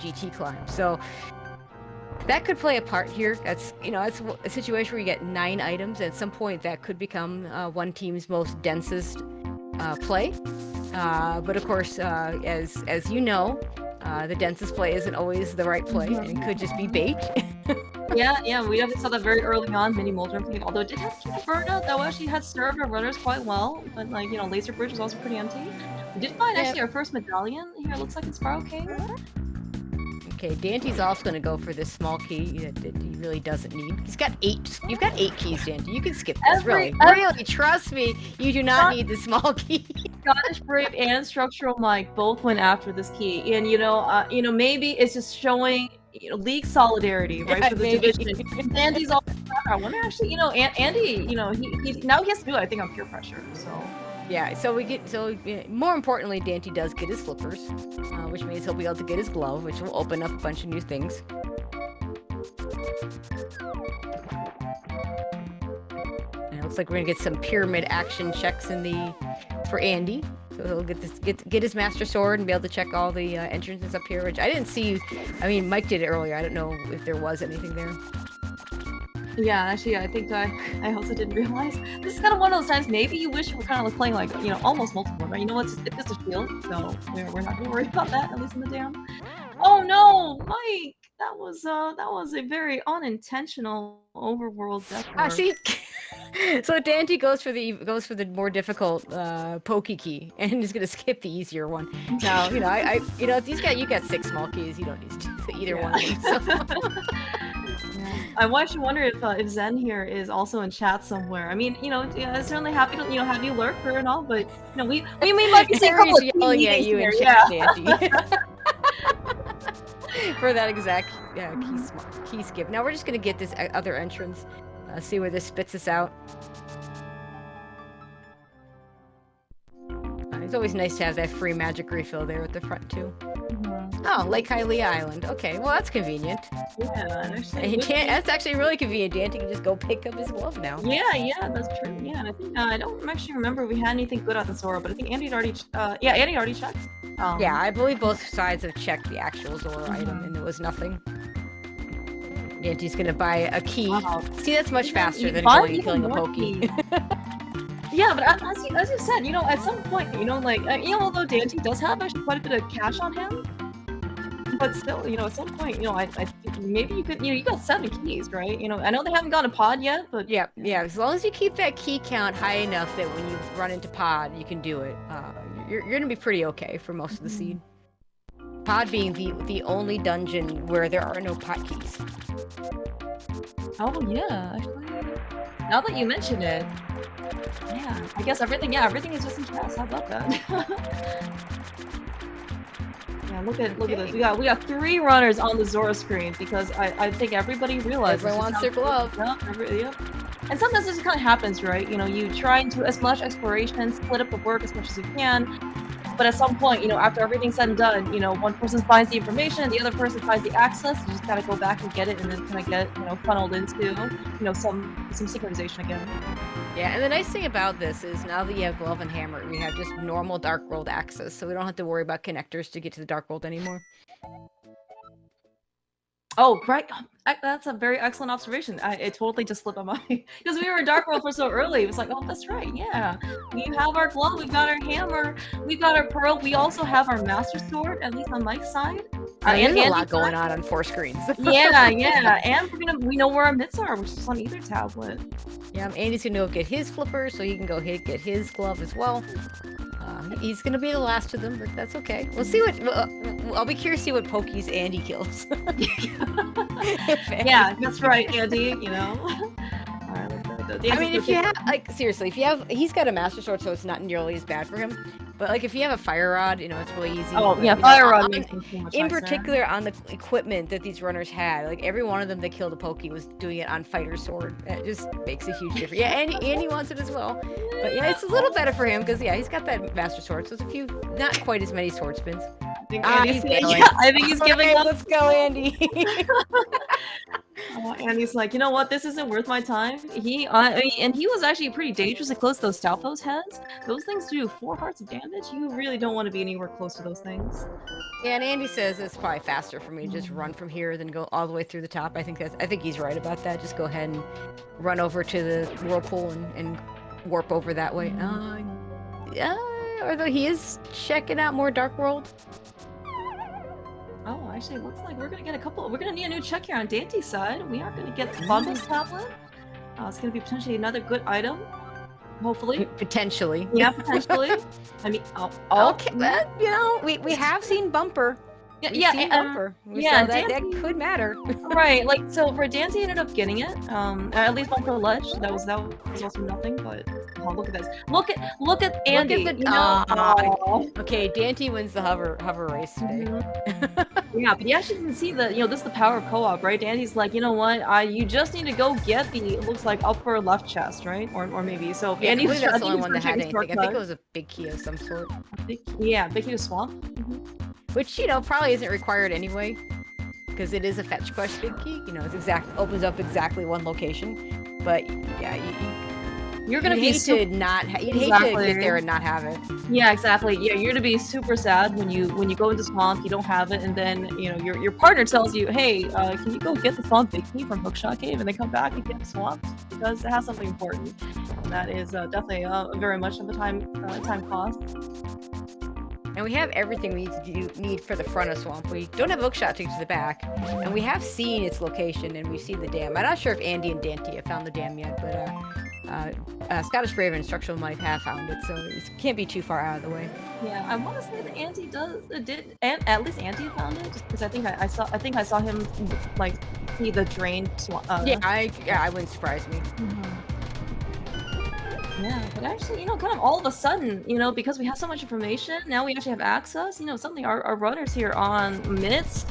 GT Climb. So that could play a part here. That's, you know, it's a situation where you get 9 items. At some point, that could become one team's most densest play. But of course, as you know, the densest play isn't always the right play, and it could just be bait. Yeah, we definitely saw that very early on, mini Moldrum thing, although it did have Burna, that actually had served our runners quite well, but like, you know, Laser Bridge was also pretty empty. We did find actually our first medallion here, looks like it's Sparrow Cave. Okay, Daanty's also going to go for this small key that he really doesn't need. He's got 8. You've got 8 keys, Daaanty. You can skip this, really. Really, trust me, you do not need the small key. ScottishBrave and StructuralMike both went after this key, and you know, maybe it's just showing, you know, league solidarity, right, for the division. Andy's all. I wonder actually, you know, Andy, you know, he now he has to do it, I think, on peer pressure. So. Yeah, more importantly, Daaanty does get his slippers, which means he'll be able to get his glove, which will open up a bunch of new things. And it looks like we're gonna get some pyramid action checks for Andy. So he'll get his master sword and be able to check all the entrances up here, which I didn't see. I mean, Mike did it earlier. I don't know if there was anything there. Yeah, actually, I think I also didn't realize. This is kind of one of those times maybe you wish you were kind of like playing like, you know, almost multiple, right? You know what? It's just a shield, so we're not gonna worry about that, at least in the dam. Oh no, Mike! That was a very unintentional overworld death. See, so Daaanty goes for the more difficult pokey key, and he's gonna skip the easier one. Now, you know, if these guys, you got 6 small keys, you don't need either one. So. I actually wonder if Zen here is also in chat somewhere. I mean, you know, yeah, certainly happy to, you know, have you lurker and all, but you know, we might be seeing a couple of yelling at you in chat, Daaanty. for that exact key skip. Now we're just gonna get this other entrance, see where this spits us out. It's always nice to have that free magic refill there at the front too. Oh, Lake Hialeah Island. Okay, well that's convenient. Yeah, actually, that's actually really convenient. Daaanty can just go pick up his glove now. Yeah, that's true. Yeah, and I think I don't actually remember if we had anything good at the Zora, but I think Andy had already. Andy already checked. Yeah, I believe both sides have checked the actual Zora item, and there was nothing. Daanty's gonna buy a key. Wow. See, that's much faster than going and killing a Pokey. Yeah, but as you said, at some point, like, although Daaanty does have actually quite a bit of cash on him, but still, at some point, I think maybe you could, you got 7 keys, right? I know they haven't got a pod yet, but yeah, as long as you keep that key count high enough that when you run into pod, you can do it. You're gonna be pretty okay for most of the seed. Pod being the only dungeon where there are no pod keys. Oh yeah, actually, now that you mention it, yeah, I guess everything is just in chest. How about that? Yeah, look at this. We got 3 runners on the Zora screen because I think everybody realizes everyone wants their glove. Yep. And sometimes this kind of happens, right? You try and do as much exploration, split up the work as much as you can. But at some point, after everything's said and done, one person finds the information, the other person finds the access. You just gotta go back and get it, and then kind of get funneled into some synchronization again. Yeah, and the nice thing about this is now that you have Glove and Hammer, we have just normal Dark World access, so we don't have to worry about connectors to get to the Dark World anymore. Oh, right. That's a very excellent observation. It totally just slipped my mind. Because we were in Dark World for so early. It was like, oh, that's right. Yeah. We have our glove. We've got our hammer. We've got our pearl. We also have our master sword, at least on Mike's side. There's a lot going on 4 screens. Yeah. And we know where our mitts are, which is on either tablet. Yeah, Andy's going to go get his flipper, so he can go get his glove as well. He's gonna be the last of them, but that's okay. We'll see what. I'll be curious to see what Pokies Andy kills. Yeah, that's right, Andy. I mean, if you have, seriously, he's got a master sword, so it's not nearly as bad for him. But if you have a fire rod, it's really easy. Oh yeah, fire rod makes things so much in nicer. particular, on the equipment that these runners had, every one of them that killed a Pokey was doing it on fighter sword. It just makes a huge difference. Yeah, and he wants it as well. But yeah, it's a little better for him because he's got that master sword, so it's not quite as many sword spins. I think he's giving up. Let's go, Andy. Andy's like, you know what? This isn't worth my time. And he was actually pretty dangerously close to those Stalfos heads. Those things do 4 hearts of damage. You really don't want to be anywhere close to those things. Yeah, and Andy says it's probably faster for me to just run from here than go all the way through the top. I think he's right about that. Just go ahead and run over to the whirlpool and warp over that way. Although he is checking out more Dark World. Oh, actually, it looks like we're gonna get we're gonna need a new check here on Daanty's side. We are gonna get the Bumbles tablet. It's gonna be potentially another good item. Hopefully. Potentially. Yeah, potentially. I mean, okay, we have seen Bumper. Bumper. That could matter. Right, so for Daaanty ended up getting it. At least Bumper Ledge. That was also nothing, but look at this. Look at Andy. Okay, Daaanty wins the hover race today. Yeah, but you actually can see that this is the power of co-op, right? Andy's like, you know what? You just need to go get it looks like upper left chest, right? Or maybe so. Yeah, Andy was the only one that had anything. I think it was a big key of some sort. Big key to swamp. Which probably isn't required anyway, because it is a fetch quest big key. It's opens up exactly one location. But yeah, you're gonna hate to get there and not have it. Yeah, exactly. Yeah, you're gonna be super sad when you go into swamp, you don't have it, and then your partner tells you, hey, can you go get the swamp big key from Hookshot Cave, and they come back and get the swamp because it has something important. And that is definitely very much of a time cost. And we have everything we need for the front of Swamp. We don't have Hookshot to get to the back. And we have seen its location, and we've seen the dam. I'm not sure if Andy and Daaanty have found the dam yet, but ScottishBrave and StructuralMike have found it, so it can't be too far out of the way. Yeah, I want to say that Andy did, and at least Andy found it, just because I think I saw him see the drain. I wouldn't surprise me. Yeah, but actually, kind of all of a sudden, because we have so much information, now we actually have access. Suddenly our runners here on Mist,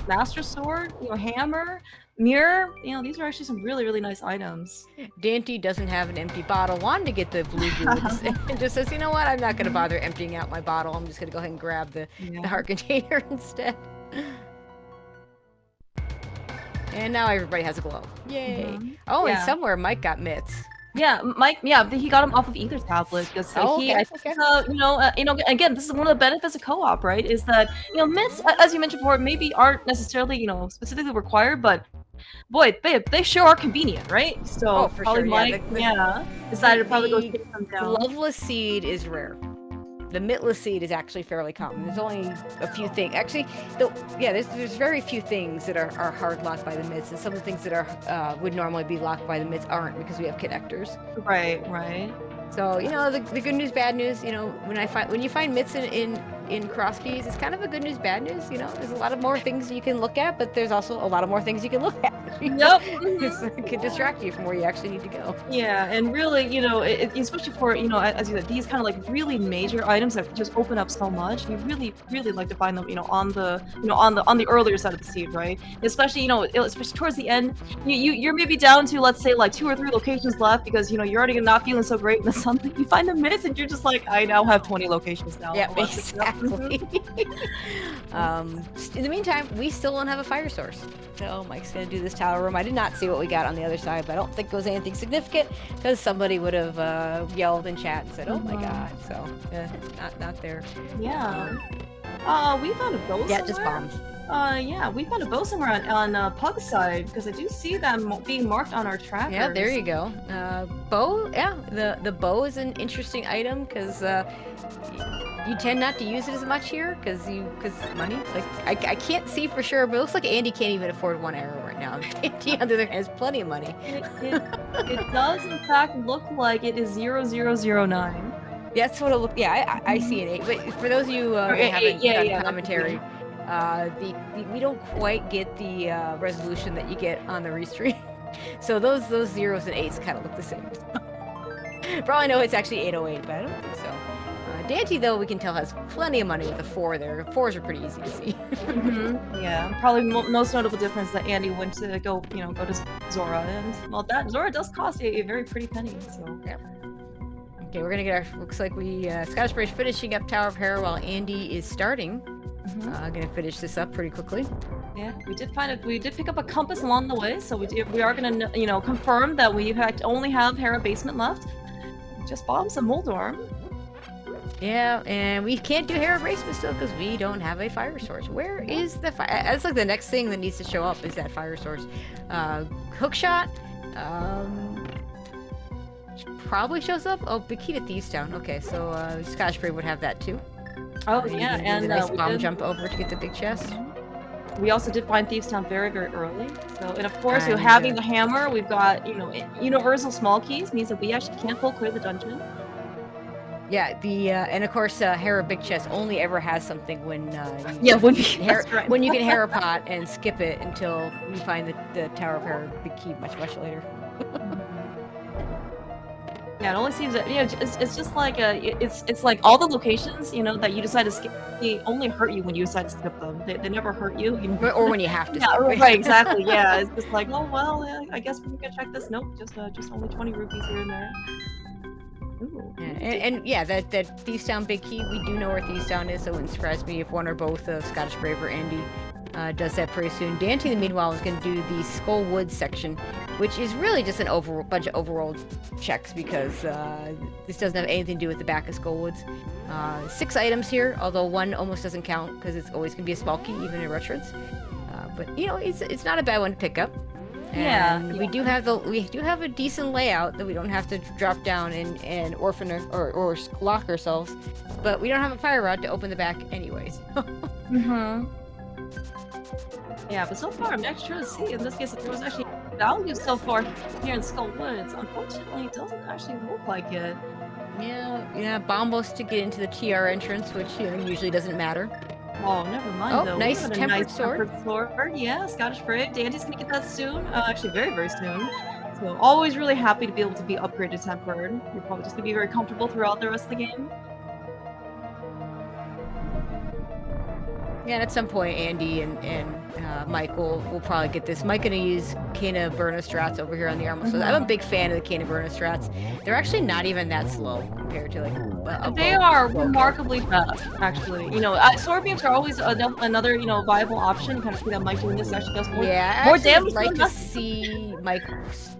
Master Sword, hammer, mirror. These are actually some really, really nice items. Daaanty doesn't have an empty bottle. Wanted to get the blue goods and just says, you know what? I'm not going to bother emptying out my bottle. I'm just going to go ahead and grab the heart container instead. And now everybody has a glove. Yay! Oh, and somewhere Mike got mitts. Yeah, Mike. Yeah, he got him off of Ether Tablet because again, this is one of the benefits of co-op, right? Is that mitts, as you mentioned before, maybe aren't necessarily specifically required, but boy, they sure are convenient, right? So for probably sure. Mike, decided to probably go take them down. The gloveless seed is rare. The mittless seed is actually fairly common. There's only a few things. Actually, there's very few things that are hard locked by the mitts, and some of the things that are would normally be locked by the mitts aren't because we have connectors. Right. So the good news, bad news. When you find mitts in CrossKeys, it's kind of a good news, bad news. There's a lot of more things you can look at, but there's also a lot of more things you can look at. Yep. It can distract you from where you actually need to go. Yeah, and really, especially for as you said, these kind of like really major items that just open up so much. You really, really like to find them, on the earlier side of the seed, right? Especially, especially towards the end, you're maybe down to, let's say, like 2 or 3 locations left because you're already not feeling so great, and something you find a miss, and you're just like, I now have 20 locations now. Yeah, exactly. In the meantime, we still don't have a fire source. So Mike's gonna do this tower room. I did not see what we got on the other side, but I don't think it was anything significant because somebody would have yelled in chat and said, "Oh my god!" So not there. Yeah. We found a bow. Yeah, just bombs. Yeah, we found a bow somewhere on PUGS side because I do see them being marked on our trackers. Yeah, there you go. Bow. Yeah, the bow is an interesting item because you tend not to use it as much here because money. Like I can't see for sure, but it looks like Andy can't even afford 1 arrow right now. Andy, on the other hand, has plenty of money. It does in fact look like it is 0009. That's what it looks. Yeah, I see an 8. But for those of you who haven't done commentary, we don't quite get the resolution that you get on the restream. So those zeros and 8s kind of look the same. For all I know, it's actually 808, but I don't think so. Daaanty, though, we can tell has plenty of money with a 4 there. 4s are pretty easy to see. Yeah, probably most notable difference that Andy went to go to Zora, and well, that Zora does cost a very pretty penny. So yeah. Okay, we're gonna get our. Looks like we ScottishBrave is finishing up Tower of Hera while Andy is starting. Gonna finish this up pretty quickly. Yeah, we did pick up a compass along the way, so we are gonna confirm that we only have Hera basement left. Just bomb some Moldorm. Yeah, and we can't do Hera basement still because we don't have a fire source. Where is the fire? That's like the next thing that needs to show up is that fire source. Hookshot. Probably shows up. Oh, Big Key to Thieves Town. Okay, so ScottishBrave would have that too. Oh yeah, and the nice bomb jump over to get the big chest. We also did find Thieves Town very, very early. So, and of course, having the hammer, we've got universal small keys means that we actually can't full clear the dungeon. Yeah, and of course, Hera Big Chest only ever has something when when you can Hera pot and skip it until you find the Tower of Hera Big Key much later. Yeah, it only seems that it's just like it's like all the locations that you decide to skip, they only hurt you when you decide to skip them. They never hurt you. Or when you have to. Yeah, skip, right, exactly. Yeah, it's just like, oh well, I guess we can check this. Nope, just only 20 rupees here and there. Ooh. Yeah, that Thieves Town Big Key, we do know where Thieves Town is, so it wouldn't surprise me if one or both of ScottishBrave or Andy does that pretty soon. Daaanty, in the meanwhile, is going to do the Skull Woods section, which is really just an bunch of overall checks because this doesn't have anything to do with the back of Skull Woods. 6 items here, although 1 almost doesn't count because it's always going to be a small key, even in Retrance. But it's not a bad one to pick up. And we do have a decent layout that we don't have to drop down and orphan or lock ourselves, but we don't have a fire rod to open the back anyways. Yeah, but so far I'm actually trying to see in this case if there was actually value so far here in Skull Woods. Unfortunately, it doesn't actually look like it. Yeah, bombos to get into the TR entrance, which usually doesn't matter. Oh, never mind though. Nice tempered sword. Yeah, ScottishBrave. Daaanty's gonna get that soon. Actually, very, very soon. So always really happy to be able to be upgraded tempered. You're probably just gonna be very comfortable throughout the rest of the game. Yeah, and at some point, Andy and Mike will probably get this. Mike gonna use Kana Burna strats over here on the armor. So I'm a big fan of the Kana Burna strats. They're actually not even that slow compared to like They are remarkably fast, actually. You know, sword beams are always another, you know, viable option. Kind of see that Mike doing this actually does more, more damage. I'd like to see Mike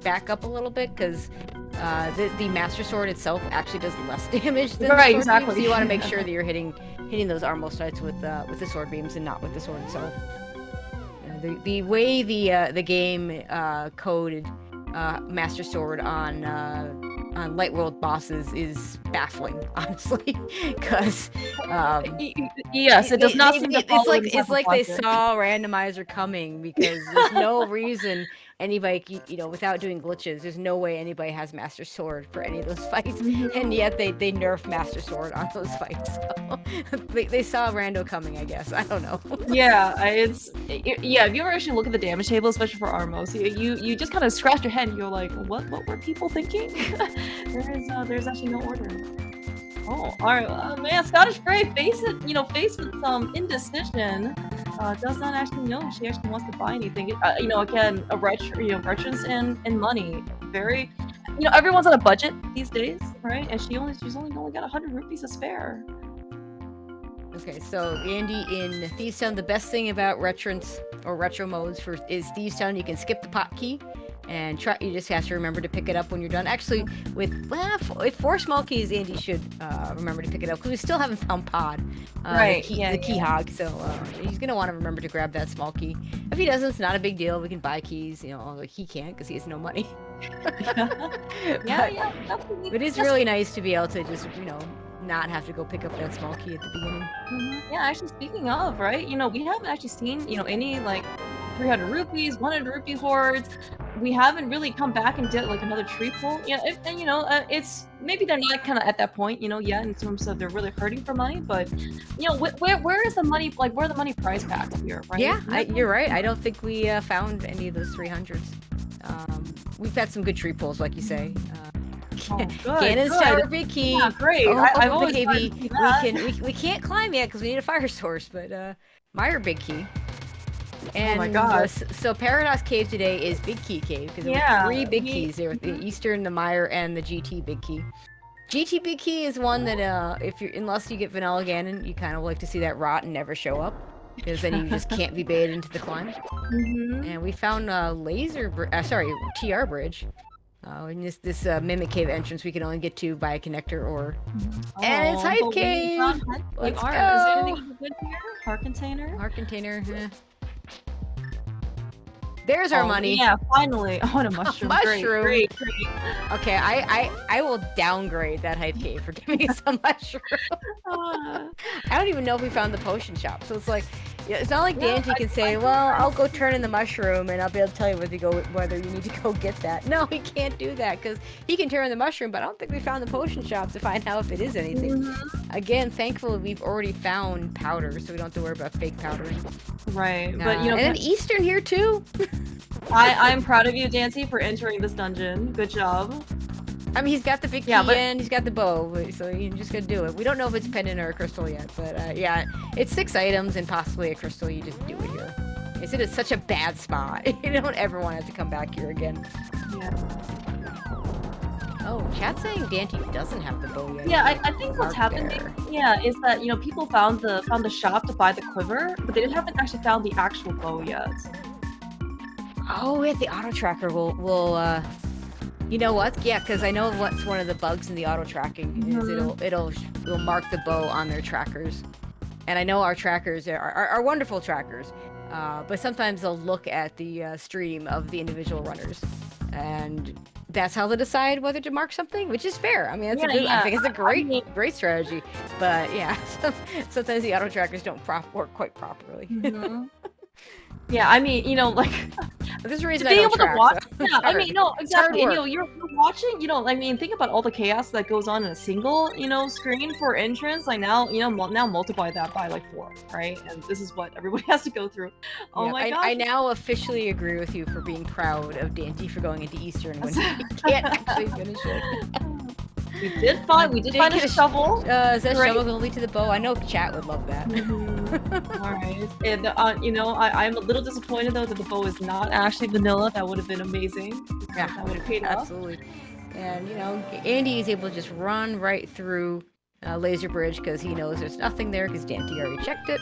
back up a little bit because the Master Sword itself actually does less damage than the sword exactly. beams. So you want to make sure that you're hitting those armor sites with the sword beams and not with the sword itself. The way the game coded Master Sword on Light World bosses is baffling, honestly, because yes, it does not seem to follow it's like they saw randomizer coming, because there's no reason anybody, you know, without doing glitches, there's no way anybody has Master Sword for any of those fights, and yet they nerf Master Sword on those fights. So they saw rando coming, I guess. I don't know. Yeah, yeah. If you ever actually look at the damage table, especially for Armos, you just kind of scratch your head and you're like, what were people thinking? There's actually no order. Oh, all right, man. Scottish Brave faced with some indecision. Does not actually know if she actually wants to buy anything. You know, again, Retrance and money. Very, you know, everyone's on a budget these days, right? And she's only got 100 rupees to spare. Okay, so Andy in Thieves Town, the best thing about Retrance or retro modes is Thieves Town, you can skip the pot key and you just have to remember to pick it up when you're done. Actually, with 4 small keys, Andy should remember to pick it up because we still haven't found Pod, right? The key hog. So he's gonna want to remember to grab that small key. If he doesn't, it's not a big deal. We can buy keys. You know, he can't because he has no money. yeah. But it is really nice to be able to just, you know, not have to go pick up that small key at the beginning. Yeah, actually, speaking of, right, you know, we haven't actually seen, you know, any like 300 rupees, 100 rupee hordes. We haven't really come back and did like another tree pull. Yeah, and you know, it's maybe they're not kind of at that point, you know, yet in terms of they're really hurting for money. But you know, where is the money? Like, where are the money prize packs here? Right? Yeah, you're right. I don't think we found any of those 300s. We've had some good tree pulls, like you say. Ganon's Tower big key. Yeah, great. I've always baby. We can't climb yet because we need a fire source, but Meyer big key. And oh my gosh. So Paradox Cave today is Big Key Cave because there were 3 big keys there, with the Eastern, the Meyer, and the GT Big Key. GT Big Key is one that unless you get Vanilla Ganon, you kind of like to see that rot and never show up, because then you just can't be baited into the climb. And we found TR bridge. In this Mimic Cave entrance we can only get to by a connector or... and it's Hype Cave! Let's go! Is there anything good here? Heart container? Heart container, There's our money. Yeah, finally. Oh, and a mushroom. Mushroom. Great. Okay, I will downgrade that Hype Cave for giving us a mushroom. I don't even know if we found the potion shop. So it's like, it's not like Daaanty can say, well, I'll go turn in the mushroom and I'll be able to tell you whether you need to go get that. No, he can't do that because he can turn in the mushroom, but I don't think we found the potion shop to find out if it is anything. Again, thankfully, we've already found powder, so we don't have to worry about fake powder. Right, but you know, and an Eastern here too. I'm proud of you, Daaanty, for entering this dungeon. Good job. I mean, he's got the big key and he's got the bow, so you just gotta do it. We don't know if it's pendant or a crystal yet, but yeah, it's 6 items and possibly a crystal. You just do it here. It's such a bad spot. You don't ever want to have to come back here again. Yeah. Oh, chat's saying Daaanty doesn't have the bow yet. Yeah, I think what's happening, is that, you know, people found the shop to buy the quiver, but they haven't actually found the actual bow yet. Oh, yeah, the auto tracker will you know what? Yeah, because I know what's one of the bugs in the auto tracking is it'll mark the bow on their trackers, and I know our trackers are wonderful trackers, but sometimes they'll look at the stream of the individual runners, and that's how they decide whether to mark something, which is fair. I mean, that's I think it's a great strategy, but yeah, sometimes the auto trackers don't work quite properly. Yeah, I mean, you know, like, there's a reason being able to watch. So yeah, I mean, no, exactly. You know, you're watching. You know, I mean, think about all the chaos that goes on in a single, you know, screen for entrance. Like now, you know, now multiply that by like 4, right? And this is what everybody has to go through. Oh my gosh! I now officially agree with you for being proud of Daaanty for going into Eastern when he can't actually finish it. We did find a shovel. Is that shovel gonna lead to the bow? I know chat would love that. All right. And you know, I'm a little disappointed though that the bow is not actually vanilla. That would have been amazing. Yeah, that would have paid off. Absolutely. And you know, Andy is able to just run right through Laser Bridge because he knows there's nothing there because Daaanty already checked it.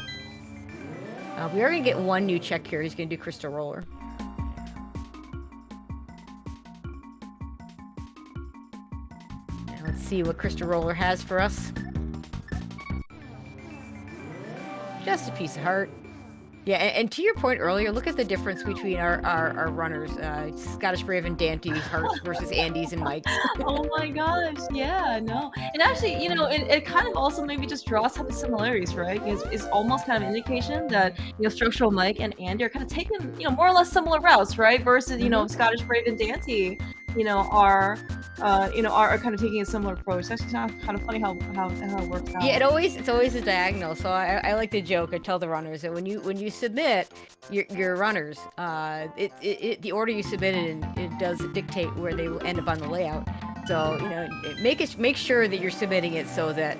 We are gonna get one new check here. He's gonna do Crystal Roller. Let's see what Crystal Roller has for us. Just a piece of heart. Yeah, and to your point earlier, look at the difference between our runners. Scottish Brave and Daanty's hearts versus Andy's and Mike's. Oh my gosh, yeah, no. And actually, you know, it kind of also maybe just draws some similarities, right? It's almost kind of an indication that, you know, StructuralMike and Andy are kind of taking, you know, more or less similar routes, right? Versus, you know, Scottish Brave and Daaanty, you know, are kind of taking a similar approach. That's kind of funny how it works out. Yeah, it's always a diagonal. So I like to joke. I tell the runners that when you submit your runners, the order you submitted in, it does dictate where they will end up on the layout. So you know, make sure that you're submitting it so that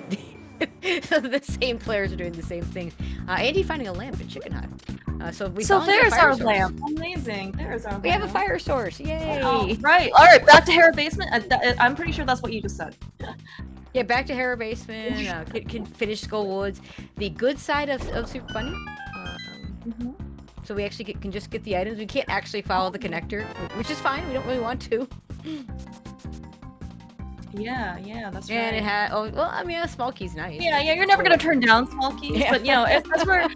so the same players are doing the same things. Andy finding a lamp in Chicken Hut. So there's our lamp. Amazing. There's our lamp. We have a fire source. Yay! Oh, right. All right. Back to Hera Basement. I'm pretty sure that's what you just said. Yeah, back to Hera Basement. Can finish Skull Woods. The good side of Super Bunny. So we actually can just get the items. We can't actually follow the connector, which is fine. We don't really want to. Yeah, that's right. And it had, I mean, a small key's nice. Yeah, you're never gonna turn down small keys, but you know, as we're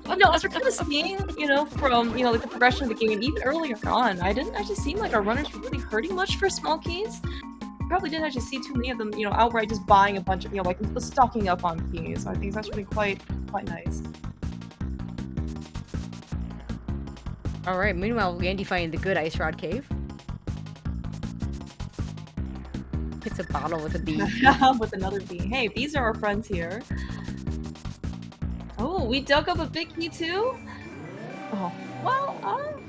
kind of seeing, you know, from, you know, like the progression of the game, even earlier on, I didn't actually seem like our runners were really hurting much for small keys. Probably didn't actually see too many of them, you know, outright just buying a bunch of, you know, like stocking up on keys. So I think it's actually quite nice. All right. Meanwhile, Andy finding the good ice rod cave. It's a bottle with a bee. With another bee. Hey, bees are our friends here. Oh, we dug up a big key too? Oh, well,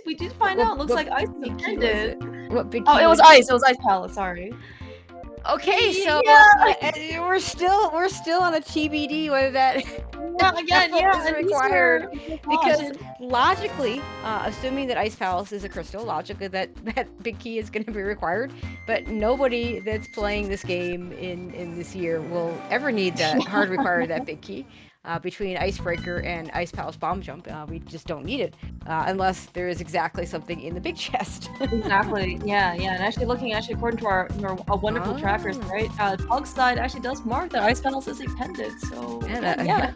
we did find out. Looks like ice is appended. What big key? Oh, it was ice. It was ice palette. Sorry. Okay, so we're still on a TBD whether that is required because logically, assuming that Ice Palace is a crystal, logically that big key is going to be required. But nobody that's playing this game in this year will ever need that hard require that big key. Between Icebreaker and Ice Palace Bomb Jump, we just don't need it unless there is exactly something in the big chest. Exactly. Yeah. And actually, according to our wonderful trackers, right? PUGS side actually does mark that Ice Palace is appended. So yeah.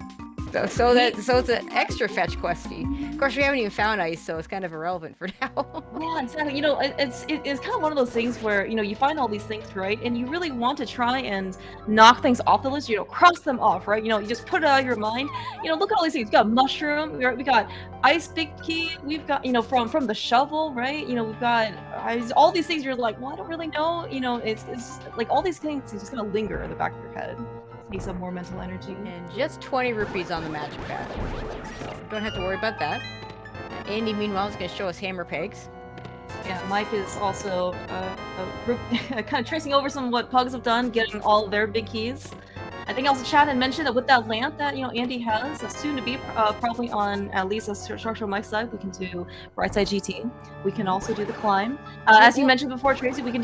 So it's an extra fetch questy. Of course, we haven't even found ice, so it's kind of irrelevant for now. Yeah, exactly. You know, it's kind of one of those things where, you know, you find all these things, right? And you really want to try and knock things off the list, you know, cross them off, right? You know, you just put it out of your mind. You know, look at all these things. We got mushroom, we got ice big key, we've got, you know, from the shovel, right? You know, we've got all these things you're like, well, I don't really know. You know, it's like all these things just kind of linger in the back of your head. Need some more mental energy. And just 20 rupees on the magic pad. So don't have to worry about that. Andy, meanwhile, is going to show us hammer pegs. Yeah, Mike is also kind of tracing over some of what PUGS have done, getting all of their big keys. I think also Chad had mentioned that with that lamp that, you know, Andy has, soon to be probably on at least a StructuralMike side, we can do right side GT. We can also do the climb. As you mentioned before, Tracy, we can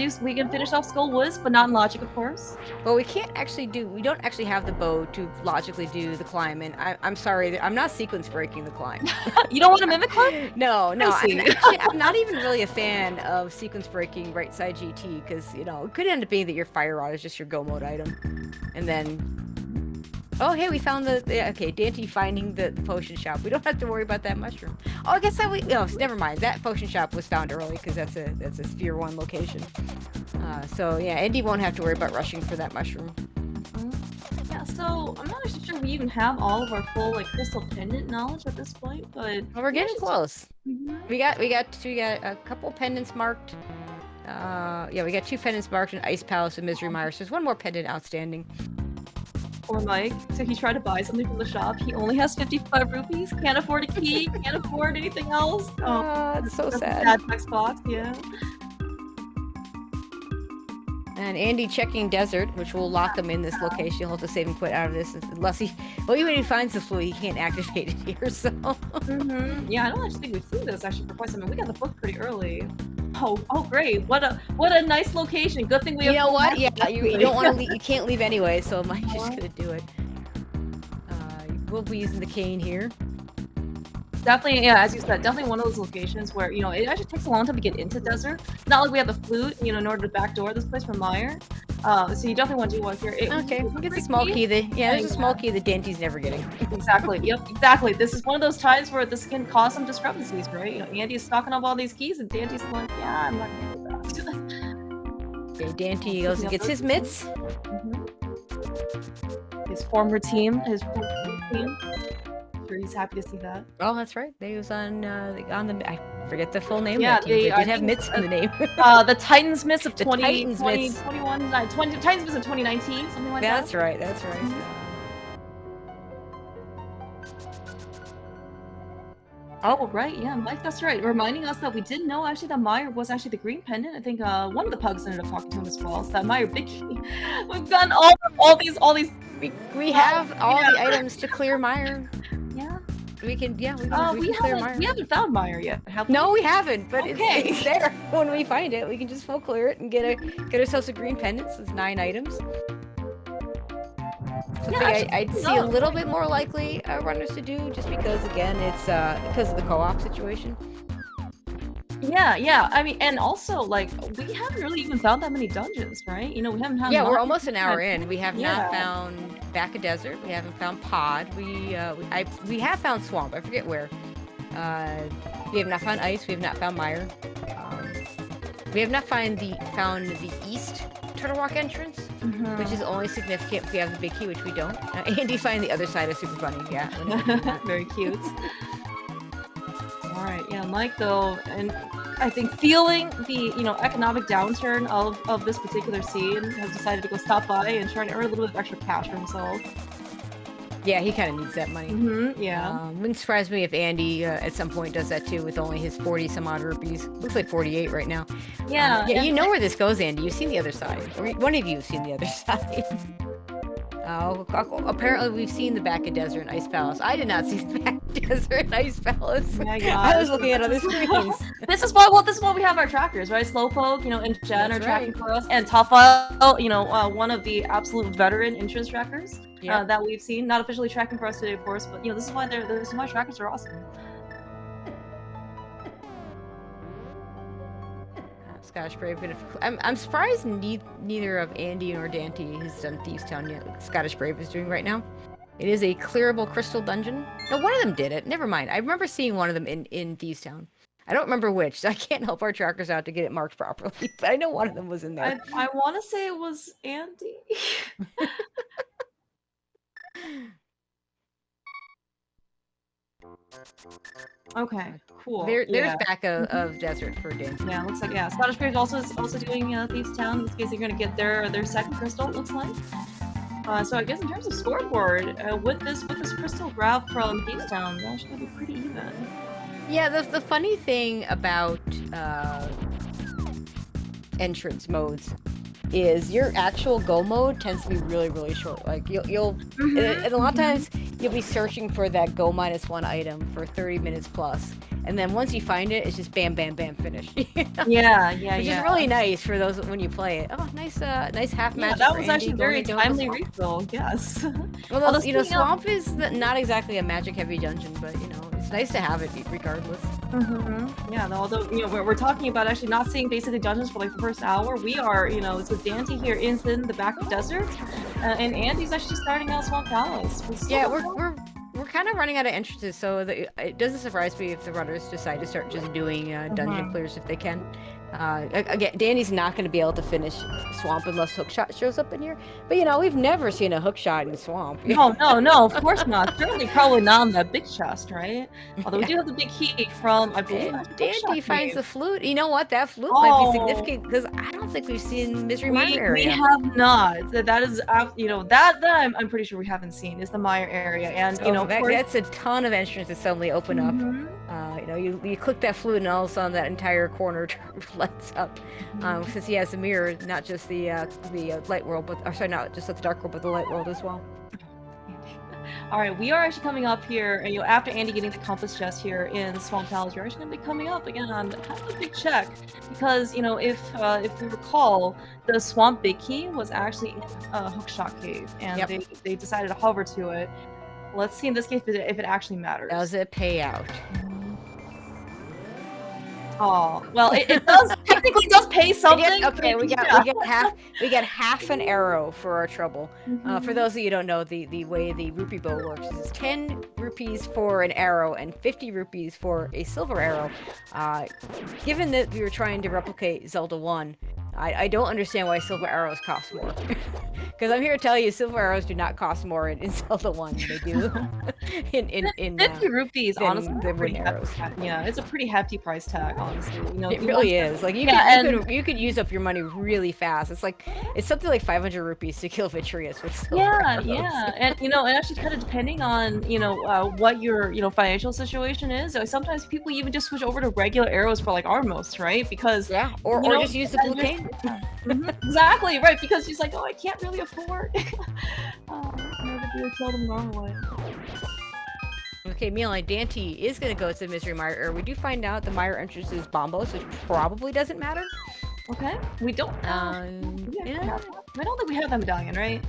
finish off Skull Woods, but not in logic, of course. Well, we don't actually have the bow to logically do the climb, and I'm sorry, I'm not sequence breaking the climb. You don't want to mimic climb? No. I'm not even really a fan of sequence breaking right side GT because, you know, it could end up being that your fire rod is just your go mode item, and then. Oh, hey, we found Daaanty finding the potion shop. We don't have to worry about that mushroom. Oh, I guess never mind. That potion shop was found early because that's a Sphere 1 location. So yeah, Andy won't have to worry about rushing for that mushroom. Yeah, so I'm not actually sure we even have all of our full like crystal pendant knowledge at this point, but well, we're getting close. We got a couple pendants marked. Yeah, we got 2 pendants marked in Ice Palace and Misery Mire. So there's one more pendant outstanding. Poor Mike. So he tried to buy something from the shop. He only has 55 rupees. Can't afford a key. Can't afford anything else. Oh, it's so sad. Sad text box, yeah. And Andy checking desert, which will lock him in this location. He'll have to save and quit out of this unless he, well, even if he finds the flute, he can't activate it here. So. Yeah, I don't actually think we've seen this actually for quite some time. We got the book pretty early. Oh, great! What a nice location. Good thing we have. You know what? Yeah, you don't want to leave. You can't leave anyway. So Mike's just gonna do it. We'll be using the cane here. Definitely, yeah, as you said, definitely one of those locations where, you know, it actually takes a long time to get into desert. Not like we have the flute, you know, in order to backdoor this place from Meyer. So you definitely want to do one here. Okay, get the small key. There's a small key that Daaanty's never getting. Exactly. Yep, exactly. This is one of those times where this can cause some discrepancies, right? You know, Andy's stocking up all these keys, and Daaanty's like, yeah, I'm not gonna do that. Okay, Daaanty goes and gets his mitts. His former team, he's happy to see that. Oh, that's right. They was on the I forget the full name. Yeah, of the team. They did have mitts in the name. The Titans mitts of 2021, 20 Titans mitts of 2019, something like that. That's right. That's right. Oh, right, yeah, Mike, that's right. Reminding us that we didn't know actually that Meyer was actually the green pendant. I think one of the pugs ended up talking to him as well. So that Meyer big key. We've done all these. We have all the items to clear Meyer. Yeah. We can clear Meyer. We haven't found Meyer yet. No, we haven't, but it's there. When we find it, we can just full clear it and get ourselves a green pendant. So it's 9 items. Something I'd see a little bit more likely runners to do, just because again it's because of the co-op situation. Yeah. I mean, and also like we haven't really even found that many dungeons, right? You know, we haven't had. Yeah, we're almost an hour in. We have not found Back of Desert. We haven't found Pod. We have found Swamp. I forget where. We have not found Ice. We have not found Mire. We have not found the East Turtle Walk entrance, which is only significant if we have the big key, which we don't. Andy find the other side is super funny. Yeah. Very cute. All right, yeah, Mike though, and I think feeling the economic downturn of this particular scene, has decided to go stop by and try to earn a little bit of extra cash for himself. Yeah, he kind of needs that money. Yeah. Wouldn't surprise me if Andy at some point does that too with only his 40 some odd rupees. Looks like 48 right now. Yeah. You know where this goes, Andy. You've seen the other side. Or one of you have seen the other side. Apparently we've seen the Back of Desert and Ice Palace. I did not see the Back of Desert and Ice Palace. I was looking at other screens. This is why we have our trackers, right? Slowpoke, and Jen are tracking for us, and Tafile, one of the absolute veteran entrance trackers that we've seen. Not officially tracking for us today, of course, but this is why trackers are awesome. ScottishBrave. I'm surprised neither of Andy nor Daaanty has done Thieves Town yet, like ScottishBrave is doing right now. It is a clearable crystal dungeon. No, one of them did it. Never mind. I remember seeing one of them in Thieves Town. I don't remember which, so I can't help our trackers out to get it marked properly, but I know one of them was in there. I want to say it was Andy. Okay, cool. There's Back of Desert for Daaanty. Yeah, looks like ScottishBrave also doing Thieves Town. In this case, they're gonna get their second crystal. It looks like. So I guess in terms of scoreboard, with this crystal grab from Thieves Town, that should be pretty even. Yeah, the funny thing about entrance modes is your actual go mode tends to be really, really short. Like you'll and a lot of times you'll be searching for that go -1 item for 30 minutes plus, and then once you find it, it's just bam, bam, bam, finish. Yeah. Which is really nice for those when you play it. Oh, nice half match. Yeah, that was actually very timely refill. Yes. Well, Swamp is not exactly a magic heavy dungeon, but it's nice to have it regardless. Yeah, although we're talking about actually not seeing basically dungeons for like the first hour. We are, it's with Daaanty here in the Back of Desert, and Andy's actually starting out Swamp Palace. Yeah, we're kind of running out of entrances, so it doesn't surprise me if the runners decide to start just doing dungeon clears if they can. Again, Danny's not going to be able to finish Swamp unless Hookshot shows up in here. But we've never seen a Hookshot in Swamp. No, of course not. Certainly, probably not on that big chest, right? Although we do have the big key from, I believe, Daaanty finds the flute. You know what? That flute might be significant because I don't think we've seen Misery Mire area. We have not. That is, that I'm pretty sure we haven't seen is the Mire area, and that's a ton of entrances suddenly open up. You click that flute and all of a sudden that entire corner lights up. Since he has the mirror, not just the light world, but or sorry, not just the dark world, but the light world as well. All right, we are actually coming up here, and after Andy getting the compass chest here in Swamp Palace, we're actually going to be coming up again on kind of a big check, because if we recall, the Swamp Big Key was actually a hookshot cave, and they decided to hover to it. Let's see in this case if it actually matters. Does it pay out? Oh, well, it does technically does pay something. Okay, we get half an arrow for our trouble. For those of you who don't know, the way the rupee bow works is 10 rupees for an arrow and 50 rupees for a silver arrow. Given that we were trying to replicate Zelda 1, I don't understand why silver arrows cost more. Because I'm here to tell you, silver arrows do not cost more in Zelda 1 than they do in 50 rupees, honestly. Than arrows. Yeah, it's a pretty hefty price tag, honestly. It really is. Like you could use up your money really fast. It's something like 500 rupees to kill Vitreous with silver arrows. Yeah, and actually kind of depending on what your financial situation is. Sometimes people even just switch over to regular arrows for like Armos, right? Because or just use the blue cane. Exactly, right? Because she's like, oh, I can't really afford. Kill them the wrong way. Okay, meanwhile, Daaanty is going to go to the Misery Mire. We do find out the Mire entrance is Bombos, which probably doesn't matter. Okay, we don't. I don't think we have that medallion, right?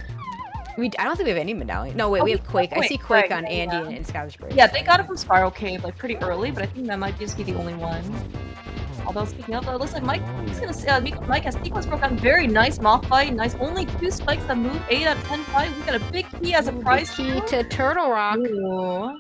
I don't think we have any medallion. No, wait, we have Quake. I see Quake on Andy and ScottishBrave. Yeah, they got it from Spiral Cave like pretty early, but I think that might just be the only one. Although speaking of, it looks like Mike has sequence broke on very nice moth fight. Nice, only 2 spikes that move. 8 out of 10 fight. We got a big key as a prize. Key to Turtle Rock. Ooh.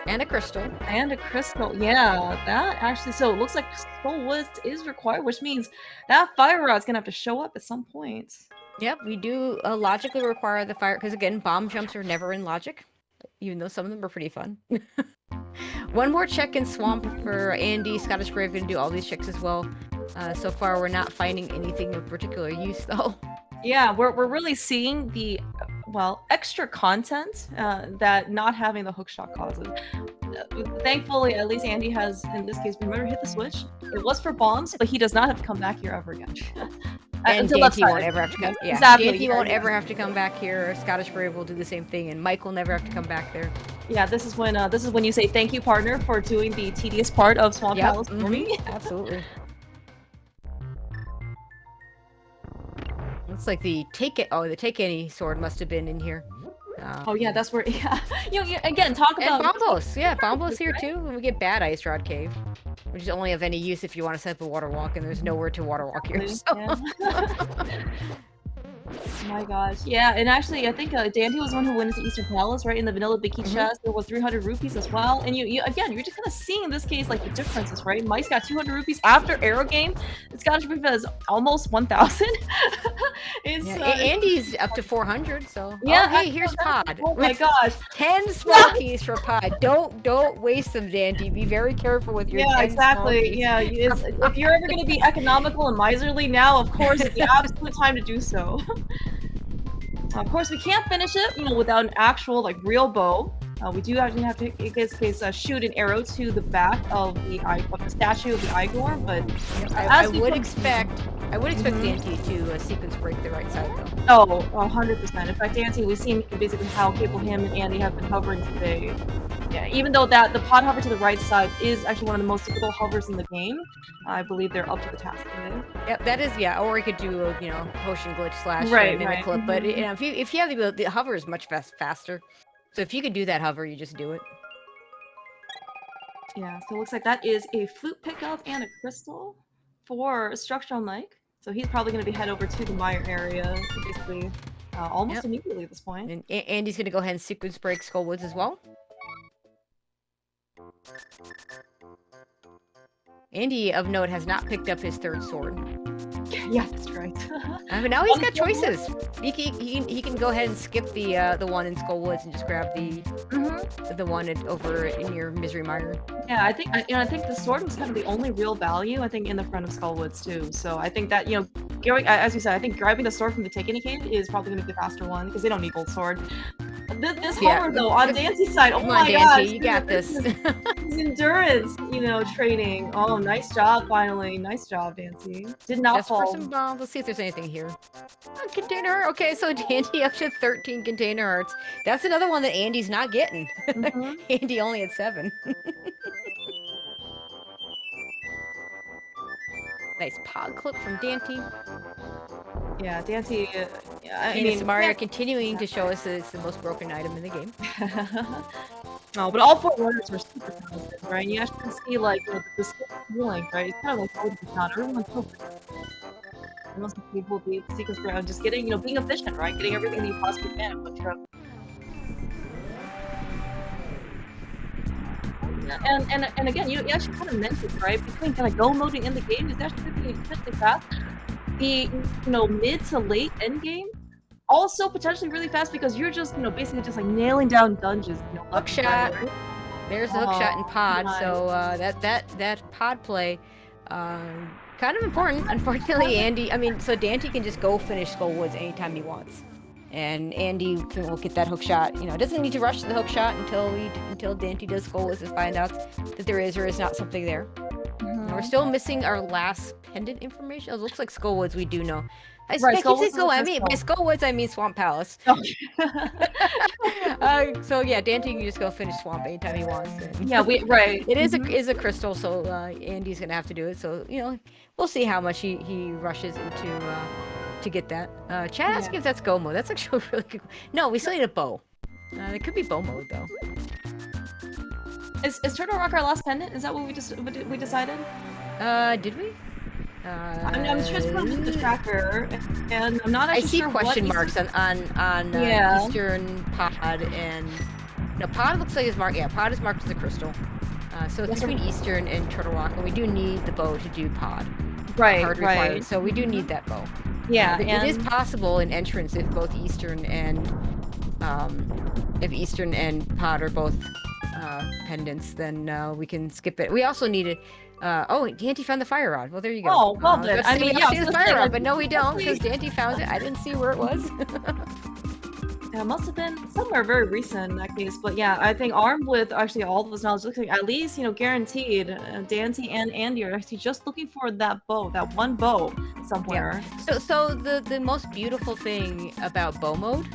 And a crystal. And a crystal. Yeah, that actually. So it looks like Skull Woods is required, which means that fire rod's gonna have to show up at some point. Yep, we do logically require the fire because again, bomb jumps are never in logic, even though some of them are pretty fun. One more check in Swamp for Andy. ScottishBrave going to do all these checks as well. So far, we're not finding anything of particular use, though. Yeah, we're really seeing the, extra content that not having the hookshot causes. Thankfully, at least Andy has, in this case, remember hit the switch. It was for bombs, but he does not have to come back here ever again. And Daaanty won't ever have to come. Yeah, exactly. Daaanty won't ever have to come back here. ScottishBrave will do the same thing, and Mike will never have to come back there. Yeah, this is when you say thank you, partner, for doing the tedious part of Swamp Palace for me. Absolutely. Looks like the take any sword must have been in here. Oh yeah, that's where. Yeah, again, talk about. And Bombos, yeah, Bombos here too. And we get Bad Ice Rod Cave, which is only of any use if you want to set up a water walk, and there's nowhere to water walk here. So. Yeah. Oh my gosh. Yeah, and actually, I think Daaanty was the one who went into Eastern Palace, right? In the vanilla Big Key chest, there was 300 rupees as well. And you again, you're just kind of seeing in this case like the differences, right? Mike's got 200 rupees after Arrow Game. ScottishBrave has almost 1,000. Andy's up to 400. So yeah. Oh, hey, here's Pod. Oh my gosh. 10 small keys for Pod. Don't waste them, Daaanty. Be very careful with your. Yeah, exactly. Yeah, if you're ever going to be economical and miserly now, of course, it's the absolute time to do so. Of course, we can't finish it, without an actual, real bow. We do actually have to, in this case, shoot an arrow to the back of the statue of the Igor. But I would expect Daaanty to sequence break the right side, though. Oh, 100%. In fact, Daaanty, we've seen basically how capable him and Andy have been hovering today. Yeah, even though the pod hover to the right side is actually one of the most difficult hovers in the game, I believe they're up to the task today. Yep, that is, or we could do a, potion glitch slash mimic clip. But if you have the hover is much faster. So if you could do that hover, you just do it. Yeah, so it looks like that is a flute pickup and a crystal for StructuralMike. So he's probably going to be head over to the Mire area, basically almost immediately at this point. And Andy's going to go ahead and sequence break Skull Woods as well. Andy, of note, has not picked up his third sword. Yeah, that's right. But now he's got choices. He can go ahead and skip the one in Skull Woods and just grab the one over in your Misery Mire. Yeah, I think the sword was kind of the only real value, I think, in the front of Skull Woods too. So I think that as you said, I think grabbing the sword from the Take Any Cave is probably going to be the faster one because they don't need gold sword. This Yeah. homer though on Daaanty's side. Oh Come on, my Daaanty, gosh, you got this. his endurance, training. Oh, nice job, finally. Nice job, Daaanty. Did not Just for fall. some bombs. Let's see if there's anything here. Oh, container heart. Okay, so Daaanty up to 13 container hearts. That's another one that Andy's not getting. Mhm. Andy only at 7. Nice pod clip from Daaanty. Yeah, Daaanty. I Kane mean, and Samaria continuing to show us that it's the most broken item in the game. No, but all 4 runners are super talented, right? You actually can see like the skill ceiling, right? It's kind of like over the top. Everyone's so most people be sequence around just getting, being efficient, right? Getting everything that you possibly can in one truck. And again, you actually kind of mentioned, right? Between kind of go moding in the game is actually potentially fast. The mid to late end game also potentially really fast because you're just basically just like nailing down dungeons. Hook shot. Right? There's the hook shot in pod. Nice. So that pod play, kind of important. Unfortunately, Andy. So Daaanty can just go finish Skullwoods anytime he wants. And Andy will get that hook shot. Doesn't need to rush to the hook shot until Daaanty does Skullwoods and find out that there is or is not something there. Mm-hmm. We're still missing our last pendant information. It looks like Skullwoods we do know. By Skullwoods I mean Swamp Palace. Oh. So yeah, Daaanty can just go finish Swamp anytime he wants. Yeah, right. It is a crystal, so Andy's gonna have to do it. So we'll see how much he rushes into to get that. Chat asking if that's go mode. That's actually really good. No, we still need a bow. It could be bow mode though. Is Turtle Rock our last pendant? Is that what we decided? Did we? I'm sure it's probably the tracker, and I'm not actually sure. I see question marks on Eastern pod and pod looks like it's marked. Yeah, pod is marked as a crystal. So it's between Eastern and Turtle Rock, and we do need the bow to do pod. Hard required. So we do need that bow. Yeah, it is possible in entrance if both Eastern and pod are both pendants, then we can skip it. We also need it. Daaanty found the fire rod. Well, there you go. Oh, well then. I mean, see the fire rod, but no, we don't, because Daaanty found it. I didn't see where it was. Yeah, it must have been somewhere very recent in that case. But yeah, I think armed with actually all of this knowledge, looks like at least, guaranteed, Daaanty and Andy are actually just looking for that bow, that one bow somewhere. Yeah. So the most beautiful thing about bow mode,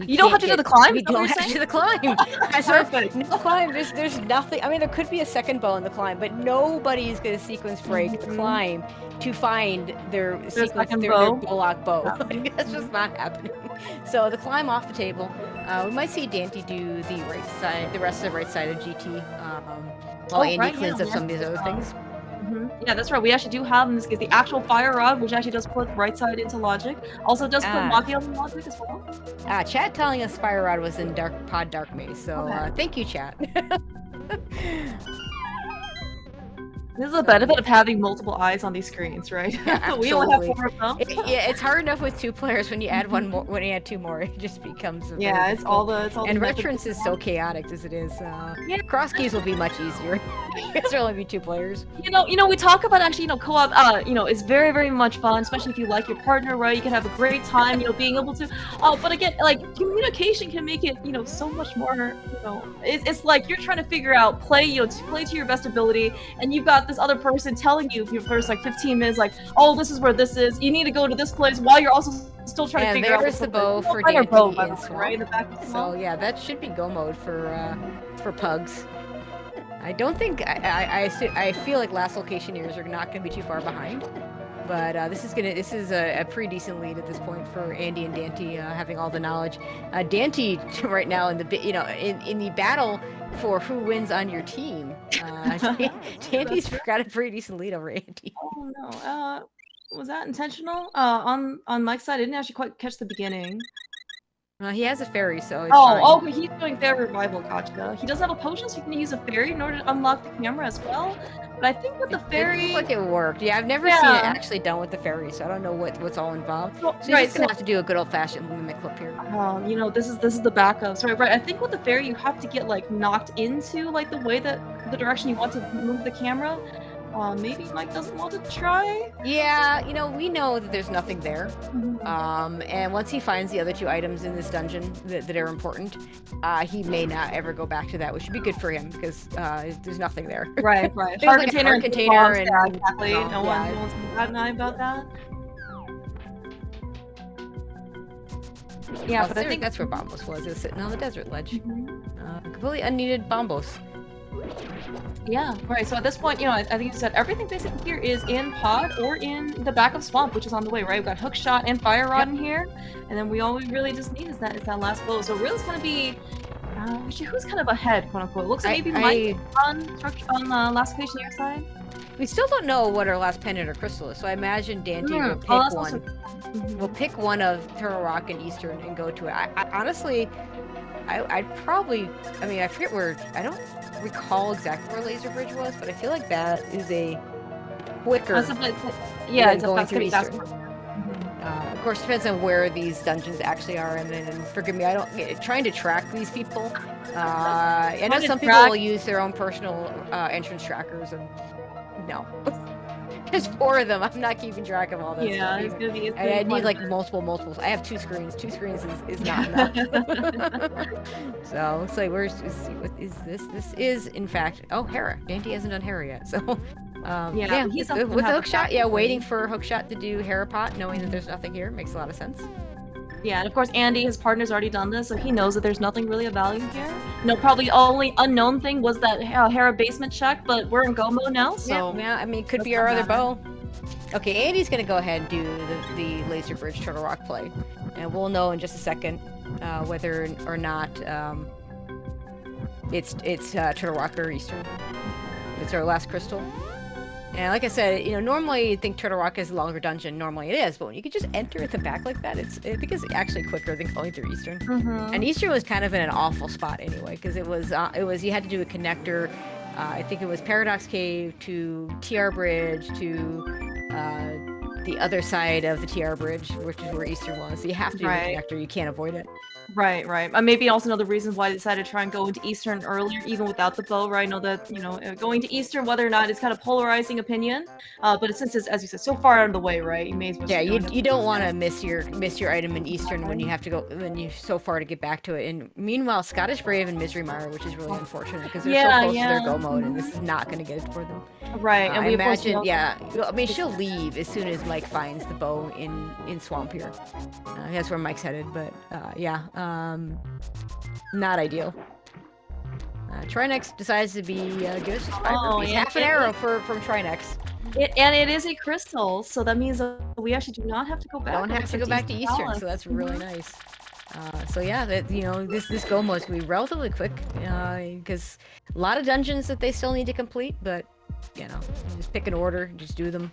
you don't have to do the climb? We don't have to do the climb. Perfect. No climb. There's nothing. I mean, there could be a second bow in the climb, but nobody's going to sequence break the climb to find their Bullock bow. That's just not happening. So the climb off the table. We might see Daaanty do the right side, the rest of the right side of GT, while Andy cleans up some of these other things. Yeah, that's right. We actually do have in this case the actual fire rod, which actually does put right side into logic. Also does put Mafia in logic as well. Chat telling us fire rod was in Dark Maze, so thank you, chat. This is the benefit of having multiple eyes on these screens, right? Yeah, we only have 4 of them. It's hard enough with 2 players. When you add one more, when you add 2 more, it just becomes it's all the and Retrance is so chaotic as it is. CrossKeys will be much easier. There'll only be 2 players. We talk about actually, co-op. It's very, very much fun, especially if you like your partner, right? You can have a great time, being able to. But again, like communication can make it, so much more. It's like you're trying to figure out play to your best ability, and you've got this other person telling you for your first 15 minutes, like, oh, this is where this is. You need to go to this place while you're also still trying to figure out. There's the bow for Daaanty, right? In the back of the so yeah, that should be go mode for PUGS. I don't think I feel like last locationeers are not going to be too far behind, but this is a pretty decent lead at this point for Andy and Daaanty, having all the knowledge. Daaanty right now in the battle for who wins on your team. Daaanty's got a pretty decent lead over Andy. Oh no, was that intentional? On Mike's side, I didn't actually quite catch the beginning. He has a fairy, so it's fine. Okay, he's doing fairy revival, gotcha. He does have a potion, so you can use a fairy in order to unlock the camera as well. But I think with the fairy... It looked like it worked. Yeah, I've never seen it actually done with the fairy, so I don't know what's all involved. So you're just going to have to do a good old-fashioned mimic clip here. This is the backup. Sorry, right, I think with the fairy, you have to get, knocked into, the way that the direction you want to move the camera. Maybe Mike doesn't want to try? Yeah, you know, we know that there's nothing there. Mhm. And once he finds the other 2 items in this dungeon that are important, he may not ever go back to that, which would be good for him because there's nothing there. Right. There's Heart like a container heart and container bombs. and Yeah, exactly. oh, No yeah. one's gonna bat an eye about that. Yeah, but I think that's where Bombos was. It was sitting on the desert ledge. Mhm. Completely unneeded Bombos. Yeah, right. So at this point, you know, I think you said everything basically here is in pod or in the back of swamp, which is on the way, right? We've got hook shot and fire rod in here, and then all we really just need is that last bow. So really, it's gonna be actually who's kind of ahead, quote unquote. Looks like maybe Mike on last location your side. We still don't know what our last pendant or crystal is, so I imagine Daaanty will pick that's one. Also... We'll pick one of Turtle Rock and Eastern and go to it. I honestly, I'd probably, I mean, I forget where, I don't recall exactly where Laser Bridge was, but I feel like that is a quicker yeah, it's going through Eastern. Mhm. Of course, depends on where these dungeons actually are, and forgive me, I don't, trying to track these people. I know some people will use their own personal entrance trackers, and no. There's 4 of them. I'm not keeping track of all this. Yeah, it's gonna be. I need like multiples. I have 2 screens. 2 screens is not enough. So let's say what is this? This is in fact Hera. Daaanty hasn't done Hera yet. So yeah, he's with Hookshot. Yeah, waiting for Hookshot to do Hera pot, knowing that there's nothing here makes a lot of sense. Yeah, and of course Andy, his partner's already done this, so he knows that there's nothing really of value here. You know, probably only unknown thing was that Hera basement check, but we're in go mode now, so... Yeah, I mean, could be our other bow. Okay, Andy's gonna go ahead and do the Laser Bridge Turtle Rock play, and we'll know in just a second whether or not it's Turtle Rock or Eastern. It's our last crystal. And like I said, you know, normally you'd think Turtle Rock is a longer dungeon. Normally it is, but when you can just enter at the back like that, I think it's actually quicker than going through Eastern. And Eastern was kind of in an awful spot anyway, because it was you had to do a connector. I think it was Paradox Cave to TR Bridge to the other side of the TR Bridge, which is where Eastern was. So you have to do the connector. You can't avoid it. Right. Maybe also another reason why I decided to try and go into Eastern earlier, even without the bow, right? I know that, you know, going to Eastern, whether or not it's kind of polarizing opinion, but since it's, as you said, so far out of the way, right? You may as well. Yeah, you don't want to miss your item in Eastern when you have to go, when you're so far to get back to it. And meanwhile, Scottish Brave and Misery Mire, which is really unfortunate because they're so close to their go mode, and this is not going to get it for them. Right, and I imagine, I mean, she'll leave as soon as Mike finds the bow in Swamp here. That's where Mike's headed, but not ideal. Trinex decides to be give us just 5 rupees. Half an arrow from Trinex. And it is a crystal, so that means we actually do not have to go back. Don't have to go back to Eastern, so that's really nice. So yeah, you know, this go mode is gonna be relatively quick because a lot of dungeons that they still need to complete, but you know, just pick an order, just do them.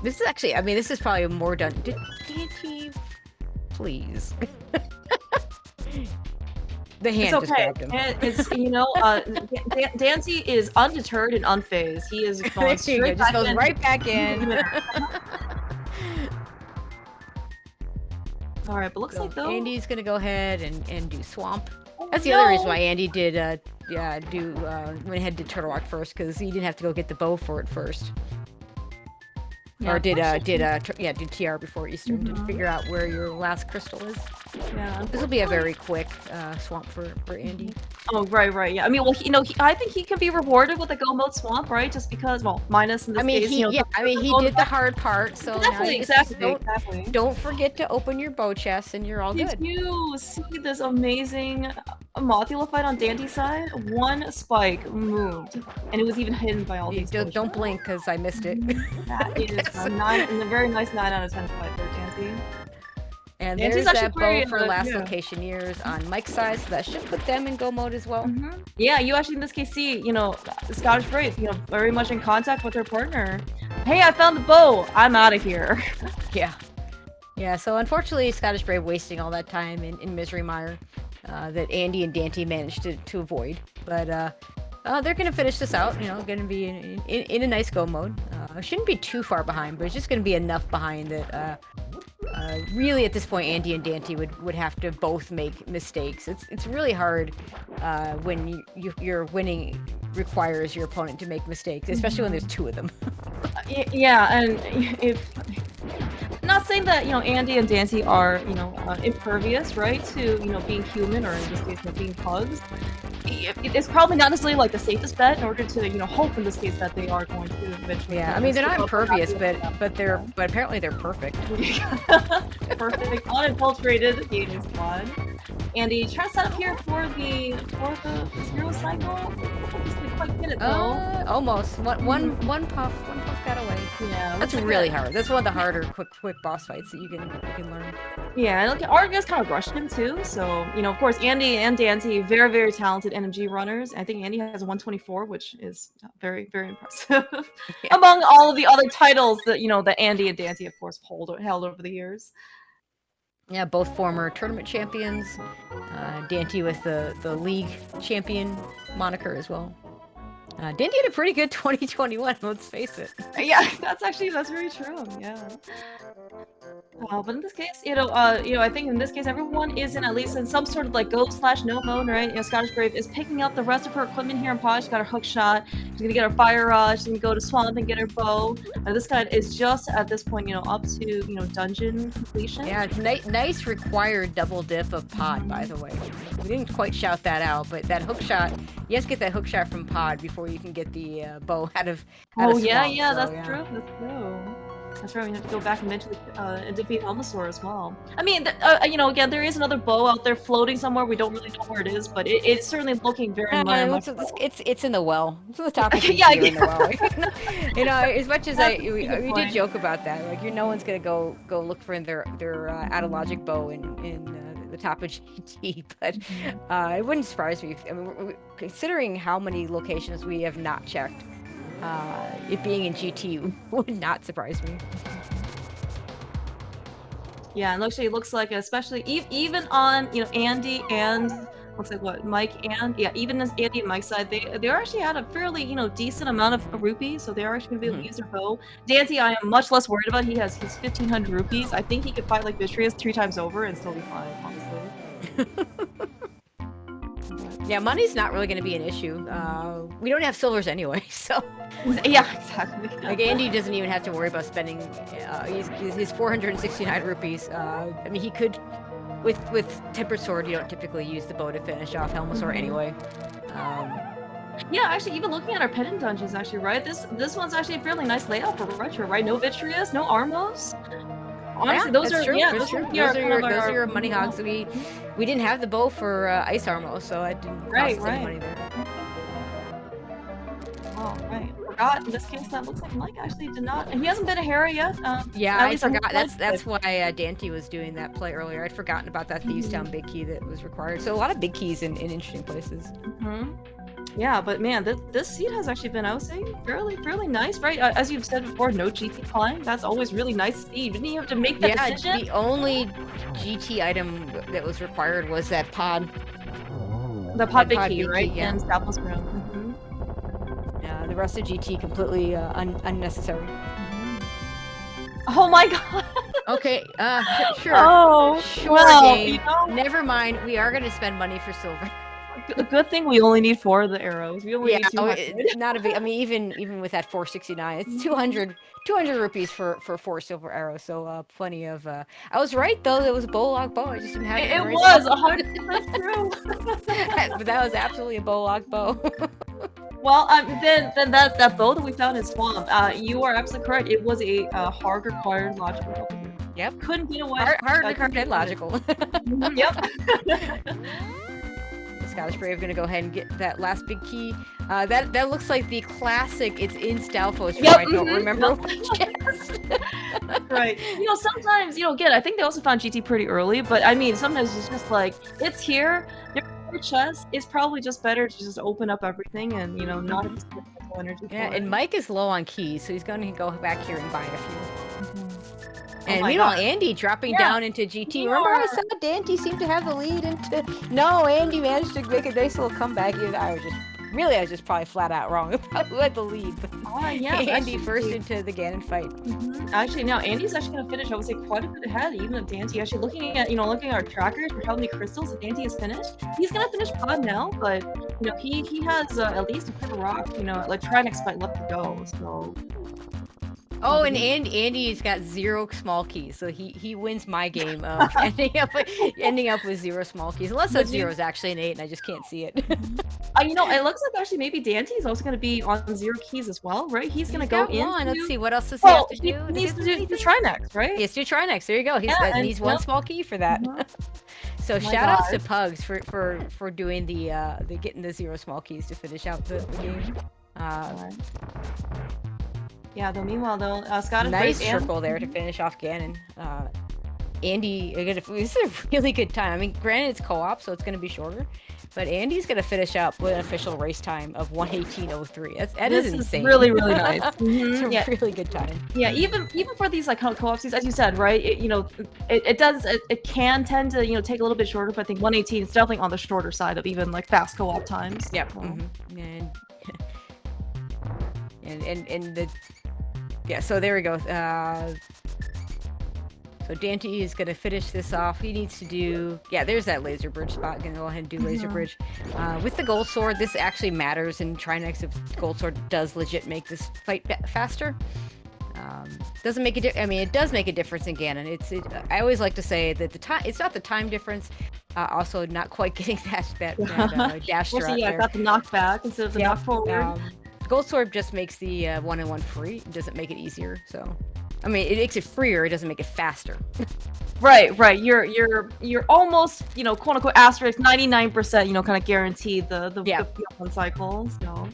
This is actually, I mean, this is probably more done. Daaanty, please. The hand just grabbed him. It's, you know, Daaanty is undeterred and unfazed. He is going straight just goes right back in. All right, but looks like though Andy's gonna go ahead and do Swamp. That's the other reason why Andy did went ahead to Turtle Rock first, because he didn't have to go get the bow for it first. Yeah, or did TR before Eastern to figure out where your last crystal is. Yeah, this will be a very quick swamp for Andy. Oh right, yeah. I mean, well, I think he can be rewarded with a go mode swamp, right? Just because, well, minus in this case. He did the hard part, so exactly. Don't forget to open your bow chest, and you're all good. Did you see this amazing Mothula fight on Daaanty's side? One spike moved, and it was even hidden by all these. Don't blink, because I missed it. That is a very nice 9 out of 10 fight there, Daaanty. And there's that bow for last location years on Mike's side, so that should put them in go mode as well. Yeah, you actually in this case see, you know, Scottish Brave, you know, very much in contact with her partner. Hey, I found the bow. I'm out of here. Yeah. So unfortunately, Scottish Brave wasting all that time in Misery Mire that Andy and Daaanty managed to avoid. But they're gonna finish this out. You know, gonna be in a nice go mode. Shouldn't be too far behind, but it's just gonna be enough behind that. Really, at this point, Andy and Daaanty would have to both make mistakes. It's really hard when you're winning requires your opponent to make mistakes, especially when there's two of them. Yeah, and if not saying that Andy and Daaanty are impervious, right, to being human, or in this case being pugs. It's probably not necessarily like the safest bet in order to hope in this case that they are going to eventually. Yeah, I mean they're not impervious, but apparently they're perfect. Perfect, unadulterated gaming squad. Andy, try to set up here for the zero cycle. Obviously quite good at though. Almost. One puff got away. Yeah, that's really hard. That's one of the harder quick boss fights that you can learn. Yeah, and look, Argus kind of rushed him too. So of course, Andy and Daaanty, very very talented NMG runners. I think Andy has a 124, which is very very impressive. Yeah. Among all of the other titles that that Andy and Daaanty, of course, held over the years. Yeah, both former tournament champions. Daaanty with the league champion moniker as well. Daaanty had a pretty good 2021, let's face it. Yeah, that's very true. Yeah. But in this case, I think in this case everyone is at least in some sort of like go/no mode, right? Scottish Brave is picking up the rest of her equipment here in pod. She's got her hook shot. She's gonna get her fire rod. She's gonna go to swamp and get her bow. This guy is just at this point, up to dungeon completion. Yeah, nice required double dip of pod, by the way. We didn't quite shout that out, but that hook shot, you have to get that hook shot from pod before you can get the bow out of swamp, yeah, so, that's true. That's true. That's right, we have to go back and eventually defeat Helmosaur as well. I mean, again, there is another bow out there floating somewhere. We don't really know where it is, but it's certainly looking very much. It's in the well. It's in the top of the yeah. in the well. As much as we did joke about that, like no one's gonna go look for their Atologic bow in the top of GT, but it wouldn't surprise me. I mean, considering how many locations we have not checked. It being in GT would not surprise me. Yeah, and actually it looks like, especially even on Andy and looks like what Mike and even as Andy and Mike's side, they actually had a fairly decent amount of rupees, so they are actually gonna be able to use their bow. Daaanty, I am much less worried about. He has his 1,500 rupees. I think he could fight like Vitrius 3 times over and still be fine, honestly. Yeah, money's not really going to be an issue. We don't have silvers anyway, so... Yeah, exactly. Like, Andy doesn't even have to worry about spending his 469 rupees. I mean, he could... With Tempered Sword, you don't typically use the bow to finish off Helmosaur anyway. Yeah, actually, even looking at our pendant dungeons, actually, right? This one's actually a fairly nice layout for Retro, right? No Vitrius, no Armos. Honestly, those are your money hogs. We didn't have the bow for Ice Armo, so I didn't cost any money there. Oh, right. Forgot in this case that looks like Mike actually did not. He hasn't been a hero yet. Yeah, I forgot. That's why Daaanty was doing that play earlier. I'd forgotten about that Thieves Town big key that was required. So a lot of big keys in interesting places. Yeah, but man, this seed has actually been, I would say, fairly nice, right? As you've said before, no GT climb. That's always really nice seed. Didn't you have to make that decision? Yeah, the only GT item that was required was that pod. The pod big key, right? Yeah. In Stapless Room. Yeah, the rest of GT completely unnecessary. Oh my god! Okay, sure. Oh, sure, well, game. Never mind, we are going to spend money for silver. A good thing we only need 4 of the arrows. We only need 200. Not a big. I mean, even with that 469, it's 200 rupees for 4 silver arrows. So plenty of. I was right though. It was a Bolog bow. I just didn't have it. It was 100% true. But that was absolutely a Bolog bow. Well, then that bow that we found in Swamp, you are absolutely correct. It was a hard required logical. Yep. Couldn't get away. Hard required and logical. Yep. Scottish Brave gonna go ahead and get that last big key. That looks like the classic. It's in Stalfos. I don't remember which chest. Right. Sometimes again, I think they also found GT pretty early, but I mean, sometimes it's just like it's here. There's chest. It's probably just better to just open up everything and not have to spend energy. Yeah, and Mike is low on keys, so he's going to go back here and buy a few. And meanwhile, Andy dropping down into GT. Remember I said Daaanty seemed to have the lead into... No, Andy managed to make a nice little comeback. I was just probably flat out wrong about who had the lead. Andy first into the Ganon fight. Actually, now Andy's actually going to finish, I would say, quite a bit ahead, even of Daaanty. Actually, looking at our trackers for how many crystals that Daaanty has finished, he's going to finish pod now, but he has at least a paper rock. Like Trinex might left to go. So. Oh, and Andy's got 0 small keys, so he wins my game of ending up with 0 small keys. Unless that 0 is actually an 8, and I just can't see it. It looks like actually maybe Daaanty is also going to be on 0 keys as well, right? He's going to go in. Let's see, what else does he have to do? He needs to do Trinex, right? He has to do Trinex. There you go. He's 1 small key for that. So shout outs to Pugs for doing the getting the 0 small keys to finish out the game. Yeah, though meanwhile though, Scottish nice triple there to finish off Ganon. Andy, this is a really good time. I mean, granted it's co-op, so it's going to be shorter, but Andy's going to finish up with an official race time of 1:18:03. That is insane. Really, really nice. It's a really good time. Yeah, even for these like co-op seasons, as you said, right? It can tend to take a little bit shorter, but I think 1:18 is definitely on the shorter side of even like fast co-op times. Yep. And the so there we go. So Daaanty is gonna finish this off. He needs to do there's that laser bridge spot. Gonna go ahead and do laser bridge. With the gold sword, this actually matters in Trinex if gold sword does legit make this fight faster. Doesn't make a it does make a difference in Ganon. I always like to say that it's not the time difference. Also not quite getting that dash throw. Yeah, got the knockback instead of the knock forward. Gold sword just makes the 1-on-1 free. It doesn't make it easier. So, it makes it freer. It doesn't make it faster. Right. You're almost quote unquote asterisk 99% kind of guaranteed the 1 cycle. So.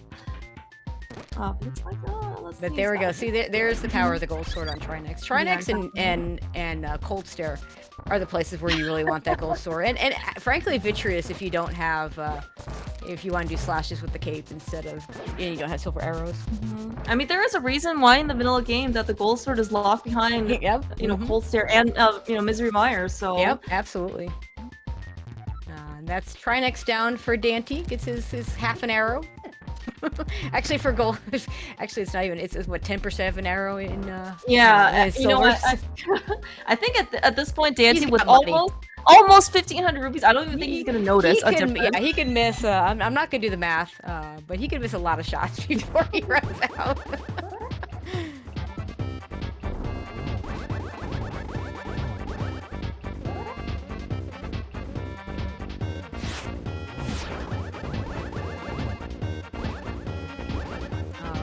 But there we go. See, there's the power of the gold sword on Trinex. Trinex and Cold Stare are the places where you really want that gold sword. And frankly, Vitreous if you don't have, if you want to do slashes with the cape instead of, you don't have silver arrows. I mean, there is a reason why in the vanilla game that the gold sword is locked behind, Cold Stare and Misery Mire. So. Yep, absolutely. And that's Trinex down for Daaanty. Gets his half an arrow. Actually, for gold, it's not even. It's what 10% of an arrow in. I think at this point, Daaanty with almost 1,500 rupees. I don't even think he's gonna notice. He can miss. I'm not gonna do the math, but he could miss a lot of shots before he runs out.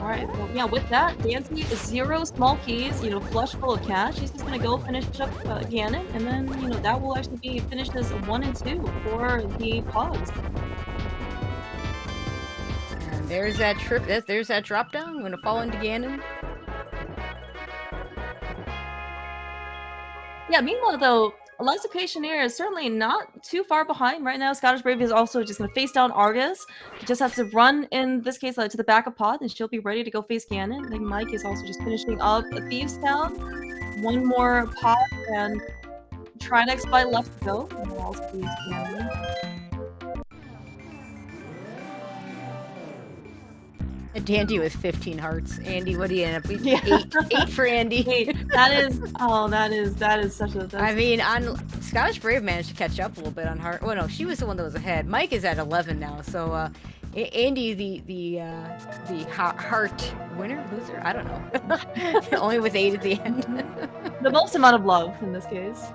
Alright, well, with that, Daaanty is 0 small keys, flush full of cash. He's just gonna go finish up Ganon, and then, that will actually be finished as 1 and 2 for the PUGS. And there's that there's that drop down. I'm gonna fall into Ganon. Yeah, meanwhile, though, Electrocutioner is certainly not too far behind right now. Scottish Brave is also just going to face down Argus. Just has to run, in this case, to the back of Pod, and she'll be ready to go face Ganon. I think Mike is also just finishing up a Thieves Town. 1 more Pod, and Trinex by left to go. And we'll also face Ganon. Daaanty with 15 hearts. Andy, what do you end up with? 8 for Andy. 8. That is such a. I mean, on Scottish Brave managed to catch up a little bit on heart. Well, no, she was the one that was ahead. Mike is at 11 now. So, Andy, the heart winner, loser. I don't know. Only with 8 at the end. The most amount of love in this case.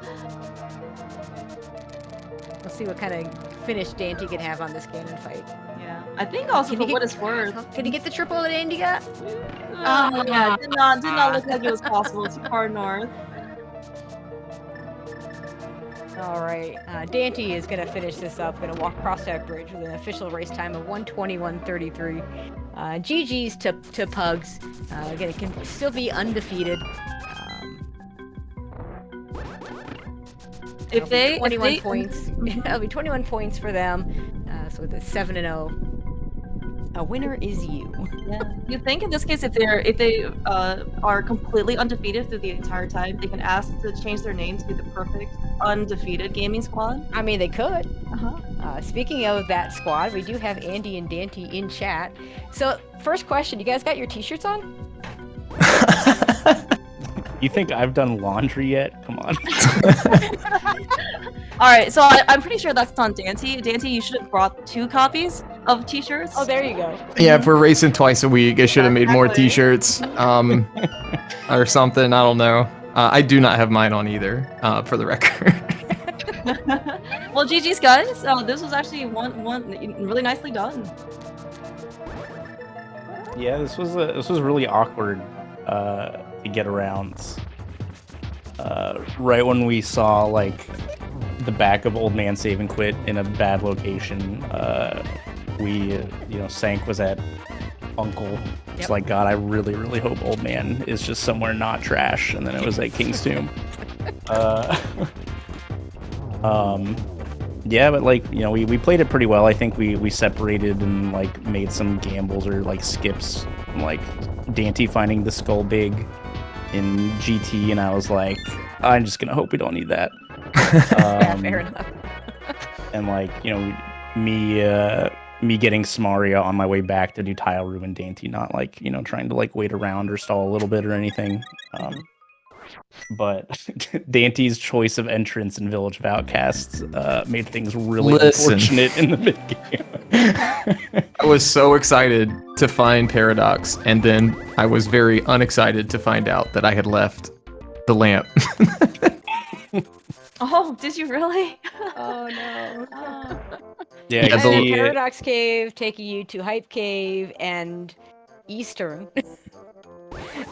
We'll see what kind of finish Daaanty can have on this Ganon fight. Yeah, I think also for what it's worth. Can he get the triple that Andy got? Yeah, did not look like it was possible. Too far north. All right, Daaanty is gonna finish this up. Gonna walk across that bridge with an official race time of 1:21:33. GG's to Pugs. Again, it can still be undefeated. If they 21 points, it'll be 21 points for them. So with a 7-0, a winner is you. Yeah. You think in this case, if they are completely undefeated through the entire time, they can ask to change their name to the Perfect Undefeated Gaming Squad? I mean, they could. Speaking of that squad, we do have Andy and Daaanty in chat. So, first question: you guys got your T-shirts on? You think I've done laundry yet? Come on. All right, so I'm pretty sure that's on Daaanty. Daaanty, you should have brought 2 copies of t-shirts. Oh, there you go. Yeah, if we're racing twice a week, I should have made more Exactly. t-shirts, or something. I don't know. I do not have mine on either, for the record. Well, GG's guys. This was actually one really nicely done. Yeah, this was really awkward to get around. Right when we saw like the back of Old Man Save and Quit in a bad location, we Sank was at Uncle. It's like, God, I really, really hope Old Man is just somewhere not trash. And then it was at King's Tomb. Yeah, but like, we played it pretty well. I think we separated and like made some gambles or like skips, like Daaanty finding the skull big in GT, and I was like, I'm just gonna hope we don't need that. Yeah, fair enough. And like, me getting Samaria on my way back to do tile room and Daaanty, not like, trying to like wait around or stall a little bit or anything. But Daanty's choice of entrance in Village of Outcasts made things really unfortunate in the mid-game. I was so excited to find Paradox, and then I was very unexcited to find out that I had left the lamp. Oh, did you really? Oh no. Yeah, Yeah, And the- Paradox Cave taking you to Hype Cave and Eastern.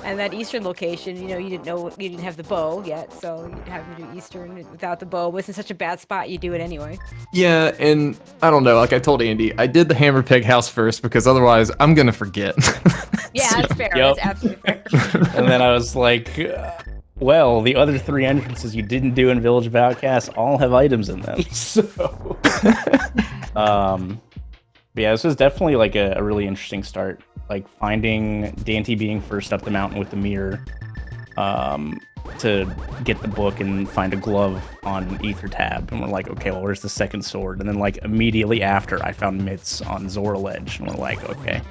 And that Eastern location, you didn't have the bow yet, so you'd have to do Eastern without the bow. It wasn't such a bad spot, you do it anyway. Yeah, and I don't know, like I told Andy, I did the Hammer Peg house first because otherwise I'm gonna forget. Yeah, that's fair. Yep. That's absolutely fair. And then I was like, well, the other 3 entrances you didn't do in Village of Outcasts all have items in them. So, but yeah, this was definitely like a really interesting start. Like finding Daaanty being first up the mountain with the mirror, to get the book and find a glove on Ether Tab, and we're like, okay, well, where's the second sword? And then like immediately after, I found Mitts on Zora Ledge, and we're like, okay.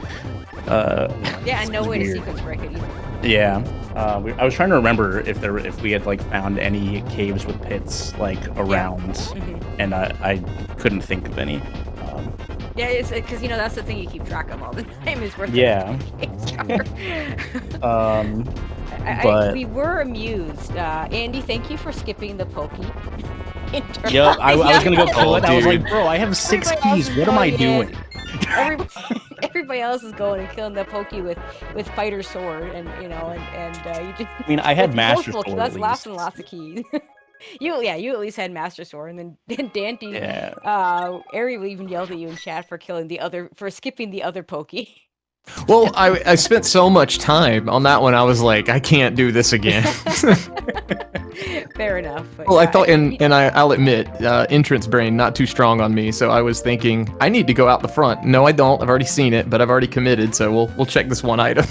Yeah, and no way to weird. sequence break it either. Yeah, I was trying to remember if we had like found any caves with pits like around, and I couldn't think of any. Yeah, it's because that's the thing you keep track of all the time is where Yeah. But we were amused. Andy, thank you for skipping the pokey. yeah, I was gonna go pull it. I was dude. like, bro, I have 6 Everybody else keys. is What am I going doing? Everybody else is going and killing the pokey with fighter sword, and you just. I mean, I had with Master multiple Sword keys, that's at lots least. and lots of keys. You at least had Master Sword, and then Daaanty. Yeah. Ari even yelled at you in chat for skipping the other pokey. Well, I spent so much time on that one, I was like, I can't do this again. Fair enough. But Well, I yeah, thought, and I'll admit, entrance brain not too strong on me, so I was thinking, I need to go out the front. No, I don't. I've already seen it, but I've already committed, so we'll check this one item.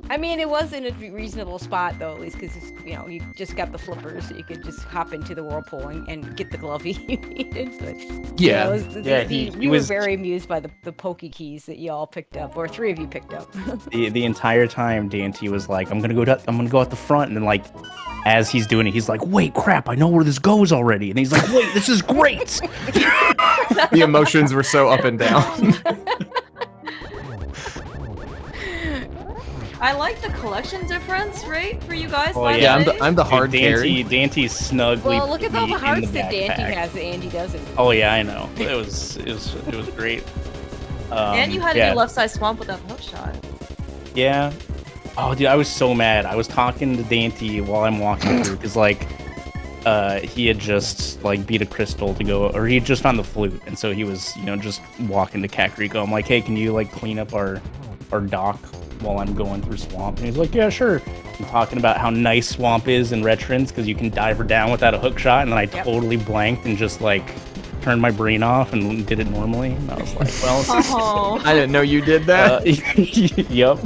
I mean, it was in a reasonable spot though, at least because you just got the flippers, so you could just hop into the whirlpool and get the glove you needed. But, Yeah. He were was- very amused by the pokey keys that you all picked up, or 3 of you picked up. The entire time, Daaanty was like, I'm gonna go out the front, and then like, as he's doing it, he's like, wait, crap, I know where this goes already, and he's like, wait, this is great. The emotions were so up and down. I like the collection difference, right, for you guys. Oh, by Yeah, the way. I'm the hard carry. Daanty's snugly. Well, look at all the in hearts that backpack. Daaanty has that Andy doesn't. Oh yeah, I know. It was great. And you had to yeah. do left side swamp with that hook shot. Yeah. Oh, dude, I was so mad. I was talking to Daaanty while I'm walking through, because like, he had just like beat a crystal to go, or he had just found the flute, and so he was, just walking to Kakariko. I'm like, hey, can you like clean up our dock while I'm going through swamp? And he's like, yeah, sure. I'm talking about how nice swamp is in Retrance because you can dive her down without a hook shot, and then I totally blanked and just like turned my brain off and did it normally. And I was like, well, Oh. I didn't know you did that. Yep.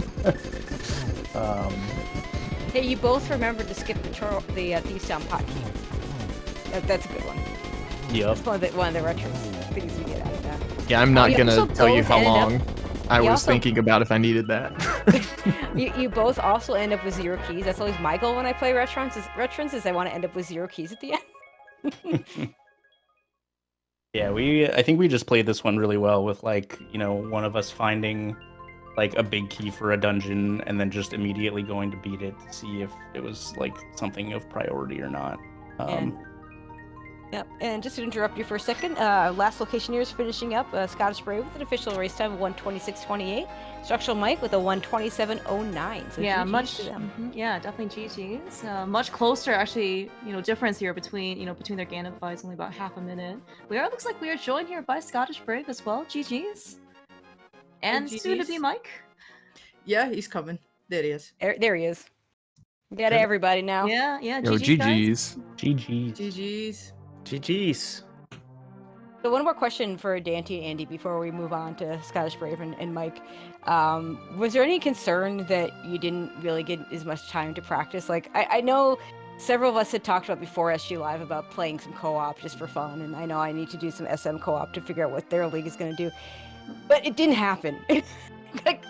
Hey, you both remembered to skip the Thief's Down pot key. That's a good one. Yep. That's one of the retro things you get out of that. Yeah, I'm not You gonna also tell you both how ended up- long I you was also- thinking about if I needed that. You both also end up with 0 keys. That's always my goal when I play Retrance is I want to end up with 0 keys at the end. Yeah, I think we just played this one really well with like, one of us finding like a big key for a dungeon and then just immediately going to beat it to see if it was like something of priority or not. Yep, and just to interrupt you for a second, last location here is finishing up. Scottish Brave with an official race time of 1:26.28. StructuralMike with a 1:27.09. So yeah, GG's to them. yeah, definitely GG's. Much closer, actually. Difference here between their Ganon fights, only about half a minute. Looks like we are joined here by Scottish Brave as well. GG's, and soon to be Mike. Yeah, he's coming. There he is. There he is. We got everybody now. Yeah. Yo, GG's. GG's. GG's. So one more question for Daaanty and Andy before we move on to Scottish Brave and Mike. Was there any concern that you didn't really get as much time to practice? Like, I know several of us had talked about before SG Live about playing some co-op just for fun, and I know I need to do some SM co-op to figure out what their league is going to do. But it didn't happen. like,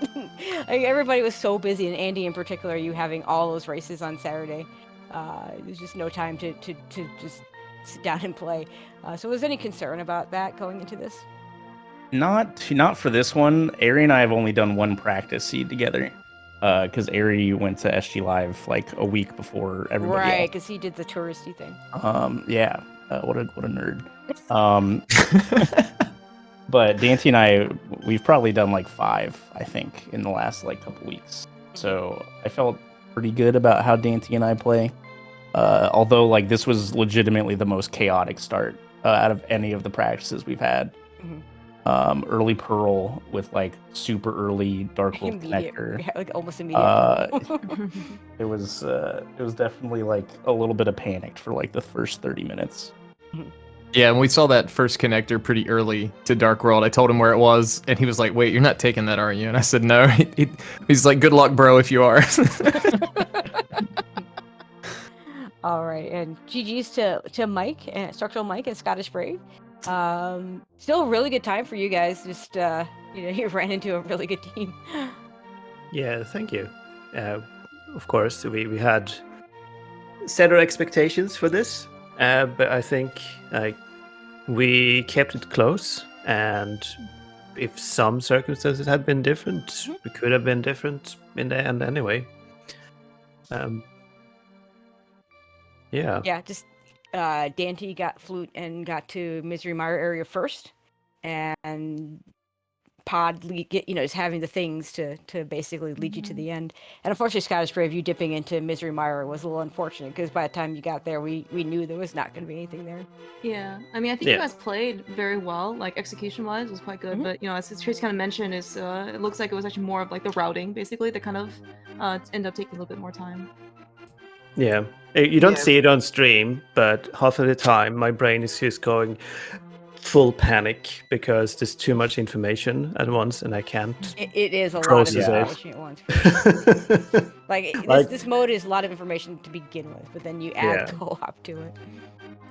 everybody was so busy, and Andy in particular, you having all those races on Saturday. There's just no time to just sit down and play. So was there any concern about that going into this? Not for this one. Ari and I have only done one practice seed together. Because Ari went to SG Live like a week before everybody else. Right, because he did the touristy thing. Yeah. What a nerd. But Daaanty and I, we've probably done like 5, I think, in the last like couple weeks. So I felt pretty good about how Daaanty and I play. Although like this was legitimately the most chaotic start out of any of the practices we've had. Mm-hmm. Early Pearl with like super early Dark World connector. Yeah, like almost immediate. It was definitely like a little bit of panicked for like the first 30 minutes. Yeah, and we saw that first connector pretty early to Dark World. I told him where it was, and he was like, "Wait, you're not taking that, are you?" And I said, "No." He's like, "Good luck, bro, if you are." All right, and GG's to Mike and StructuralMike and Scottish Brave. Still a really good time for you guys. Just you ran into a really good team. Yeah, thank you. Of course, we had set our expectations for this, but I think we kept it close. And if some circumstances had been different, we could have been different in the end anyway. Yeah. Just Daaanty got flute and got to Misery Mire area first, and Pod is having the things to basically lead you to the end. And unfortunately, Scottish Brave, you dipping into Misery Mire was a little unfortunate because by the time you got there, we knew there was not going to be anything there. Yeah, I mean, I think you guys played very well. Like execution-wise, it was quite good. But as Trace kind of mentioned, it looks like it was actually more of like the routing, basically, that kind of ended up taking a little bit more time. Yeah, you don't see it on stream, but half of the time my brain is just going full panic because there's too much information at once and I can't. It is a lot of information at once. Like this mode is a lot of information to begin with, but then you add co-op to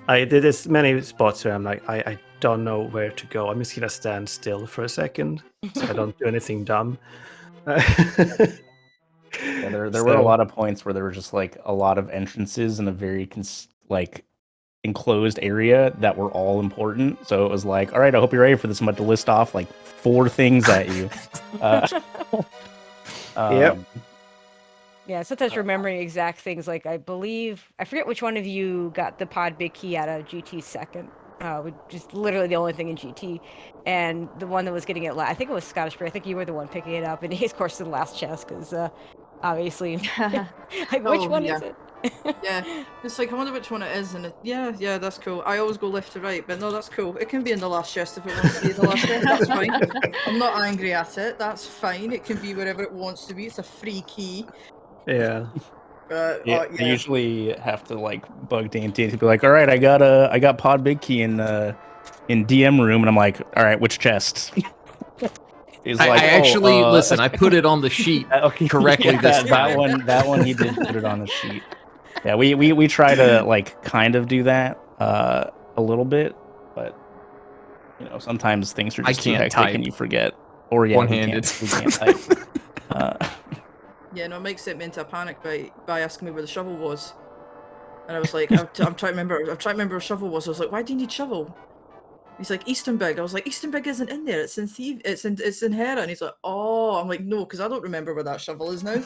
it. There's many spots where I'm like, I don't know where to go. I'm just gonna stand still for a second so I don't do anything dumb. Yeah, there were a lot of points where there were just like a lot of entrances in a very enclosed area that were all important. So it was like, all right, I hope you're ready for this. I'm about to list off like 4 things at you. Yep. Yeah, sometimes remembering exact things. Like I forget which one of you got the pod big key out of GT second. Which is literally the only thing in GT, and the one that was getting it last. I think it was Scottish Brave. I think you were the one picking it up, and he's of course in the last chest because obviously, which one is it? Yeah, it's like I wonder which one it is, and yeah, that's cool. I always go left to right, but no, that's cool. It can be in the last chest if it wants to be in the last chest. That's fine. I'm not angry at it. That's fine. It can be wherever it wants to be. It's a free key. Yeah. I usually have to like bug Daaanty to be like, all right, I got pod big key in DM room, and I'm like, all right, which chest? He's I actually listen. I put it on the sheet correctly this time. That one he did put it on the sheet. Yeah, we try to like kind of do that a little bit, but sometimes things are just too hectic and you forget. Or one-handed. We can't type. Yeah, no, Mike sent me into a panic by asking me where the shovel was. And I was like, I'm trying to remember what shovel was. I was like, why do you need shovel? He's like, Easternbig. I was like, Easternbig isn't in there. It's in Hera. And he's like, oh. I'm like, no, because I don't remember where that shovel is now.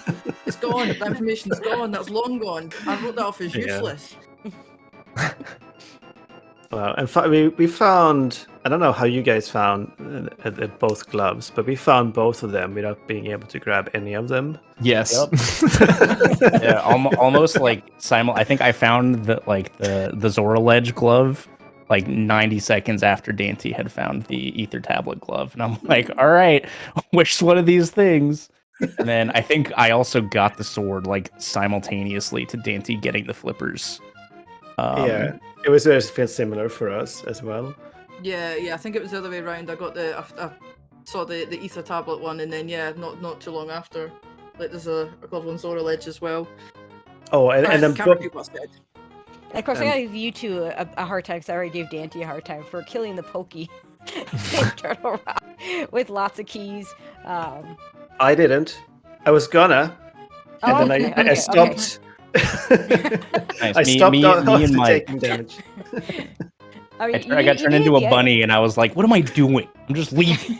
It's gone. That information's gone. That's long gone. I wrote that off as useless. Wow, and we found, I don't know how you guys found both gloves, but we found both of them without being able to grab any of them. Yes. Yeah, almost like I think I found the Zora Ledge glove like 90 seconds after Daaanty had found the Ether Tablet glove, and I'm like, all right, which one of these things? And then I think I also got the sword like simultaneously to Daaanty getting the flippers. Yeah, it was very similar for us as well. Yeah, I think it was the other way around. I got I saw the Ether Tablet one, and then not too long after, like there's a glove on Zora Ledge as well. Oh, and then can't repeat what's said. And of course, I gotta give you two a hard time because I already gave Daaanty a hard time for killing the Pokey Turtle Rock with lots of keys. I didn't. I was gonna, and then I stopped. Nice. I stopped me and Mike. taking damage. I got turned into a bunny, and I was like, "What am I doing? I'm just leaving."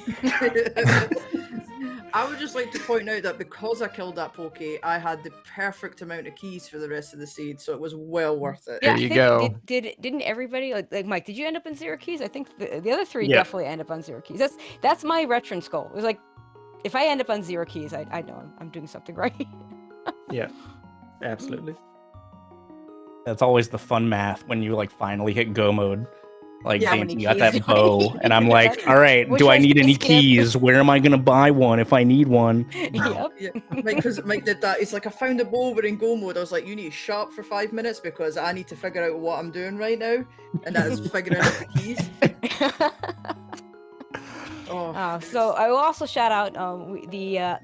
I would just like to point out that because I killed that Pokey, I had the perfect amount of keys for the rest of the seed, so it was well worth it. There you go. Didn't everybody like Mike? Did you end up in 0 keys? I think the other three definitely end up on 0 keys. That's my Retrance goal. It was like, if I end up on 0 keys, I know I'm doing something right. Yeah, absolutely. That's always the fun math when you like finally hit go mode. Like, Yeah, Daaanty got that bow, and I'm like, all right, do I need any keys? Where am I gonna buy one if I need one? Yep. Yeah, because Mike did that. He's like, I found a bow, we're in go mode. I was like, you need to sharp for 5 minutes because I need to figure out what I'm doing right now, and that is figuring out the keys. So I will also shout out the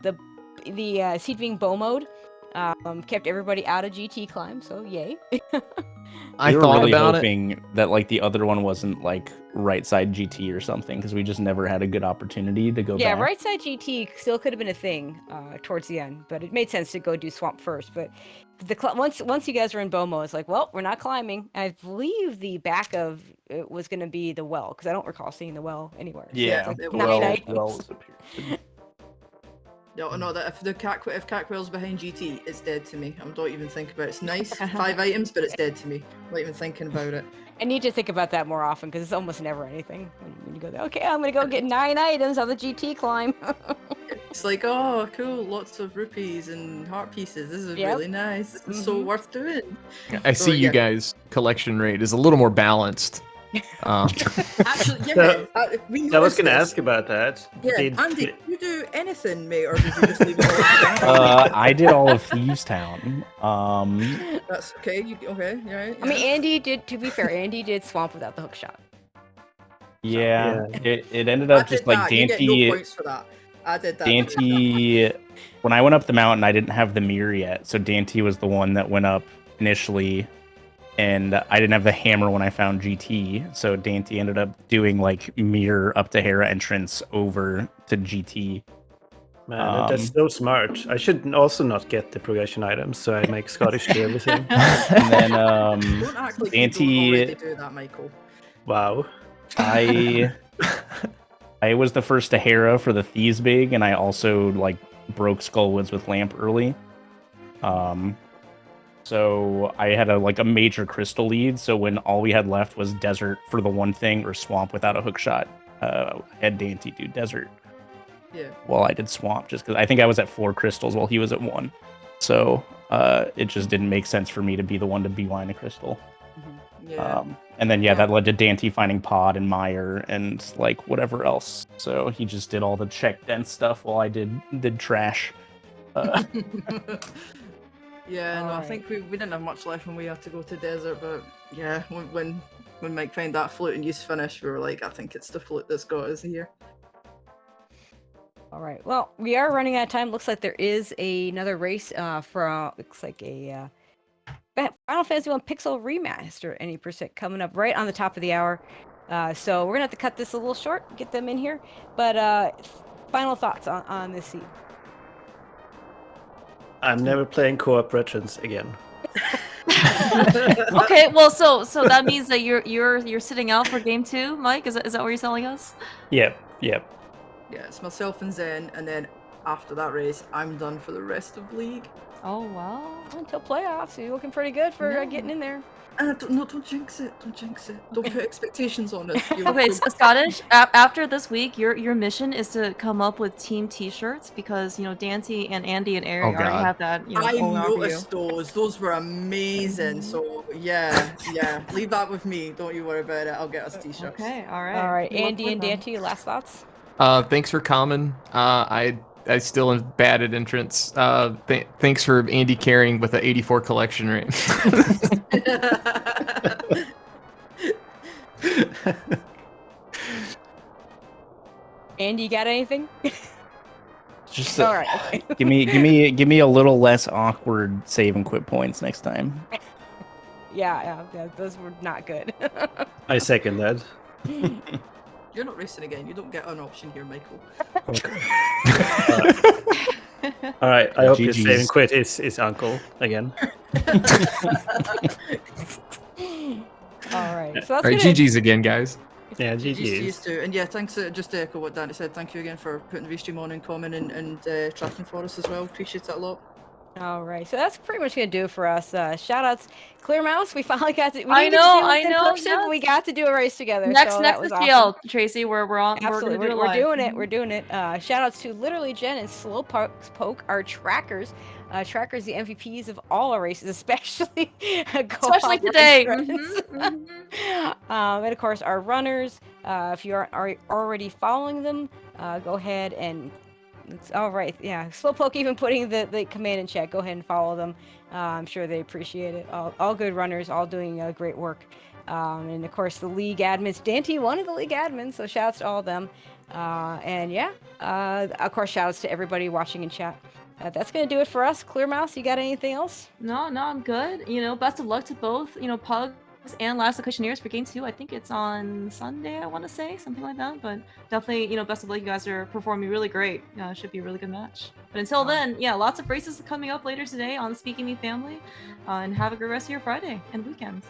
Seedwing bow mode. Kept everybody out of GT climb, so yay. I were thought really about hoping that like the other one wasn't like right side GT or something, because we just never had a good opportunity to go back. Yeah, right side GT still could have been a thing towards the end, but it made sense to go do swamp first. But once you guys were in Bomo, it's like, well, we're not climbing. And I believe the back of it was going to be the well, because I don't recall seeing the well anywhere. Yeah, so it's like well, 9 items. was appeared. No, that if Catquail's behind GT, it's dead to me. I don't even think about it. It's nice, 5 items, but it's dead to me. I'm not even thinking about it. I need to think about that more often because it's almost never anything. When you go there, okay, I'm gonna go get 9 items on the GT climb. It's like, oh, cool, lots of rupees and heart pieces. This is really nice. This is so worth doing. I see you guys' collection rate is a little more balanced. Actually, I was going to ask about that. Yeah, Andy, did you do anything, mate, or did you just leave it all? I did all of Thieves Town. That's okay. Okay, yeah. I mean, Andy did. To be fair, Andy did swamp without the hook shot. Yeah, it ended up just like You get no Daaanty. points for that. I did that. Daaanty, when I went up the mountain, I didn't have the mirror yet, so Daaanty was the one that went up initially. And I didn't have the hammer when I found GT, so Daaanty ended up doing like mirror up to Hera entrance over to GT. Man, that's so smart. I should also not get the progression items, so I make Scottish do everything. And then Don't act like you don't already do that, Michael. Wow. I was the first to Hera for the Thieves Big, and I also like broke Skullwoods with Lamp early. So I had a major crystal lead. So when all we had left was desert for the one thing, or swamp without a hook shot, I had Daaanty do desert. Yeah. Well, I did swamp just because I think I was at 4 crystals while he was at 1. So it just didn't make sense for me to be the one to beeline a crystal. Yeah. And then that led to Daaanty finding Pod and Meyer and like whatever else. So he just did all the check dense stuff while I did trash. Yeah, no, I think we didn't have much left when we had to go to desert, but yeah, when Mike found that flute and use finish, we were like, I think it's the flute that's got us here. All right. Well, we are running out of time. Looks like there is another race for looks like a Final Fantasy 1 Pixel Remaster any percent coming up right on the top of the hour. So we're gonna have to cut this a little short, get them in here. But final thoughts on this seed. I'm never playing co-op Retrance again. Okay, well, so that means that you're sitting out for game 2, Mike. Is that what you're telling us? Yep. Yeah, it's myself and Zen, and then after that race, I'm done for the rest of the league. Oh wow. Until playoffs, you're looking pretty good for Yeah. getting in there. Don't jinx it. Don't jinx it. Don't put expectations on us. Okay, Scottish. After this week, your mission is to come up with team T-shirts because Daaanty and Andy and Ari Oh, already God. have that. I going on for you. noticed those. Those were amazing. So yeah. Leave that with me. Don't you worry about it. I'll get us t-shirts. Okay, all right. All right, We look Andy and forward to Daaanty, last thoughts? Thanks for coming. I still am bad at entrance. Thanks for Andy carrying with an 84 collection rate. Andy, you got anything? Just All right. Okay. give me a little less awkward save and quit points next time. Yeah, those were not good. I second that. You're not racing again. You don't get an option here, Michael. Okay. All right. I hope your GGs. save and quit is uncle again. All right. So that's All right, gonna- GG's again, guys. Yeah, GG's to you GG's. too. And yeah, thanks. Just to echo what Danny said, thank you again for putting the restream on and commenting and tracking for us as well. Appreciate it a lot. All right, so that's pretty much gonna do it for us. Shout outs, Clear Mouse. We finally got to. We I didn't get know, to do it in I know, person, but we got to do a race together. Next so that is was awesome. GL, Tracy. We're on. Absolutely, We're, gonna do it we're live. doing it. We're doing it. Shout outs to literally Jen and Slowpoke, our trackers. Trackers, the MVPs of all our races, especially Especially today. and of course, our runners. If you are already following them, go ahead and. It's all right. Yeah, Slowpoke even putting the command in chat. Go ahead and follow them. I'm sure they appreciate it. All good runners, all doing great work. And of course, the league admins. Daaanty, one of the league admins. So shouts to all of them. And yeah, of course, shouts to everybody watching in chat. That's gonna do it for us. Clear Mouse, you got anything else? No, I'm good. Best of luck to both. PUGS and Last of the Cushioneers for game 2. I think it's on Sunday. I want to say something like that. But definitely, best of luck. You guys are performing really great. Should be a really good match. But until then, yeah, lots of races coming up later today on Speaking Me Family. And have a great rest of your Friday and weekend.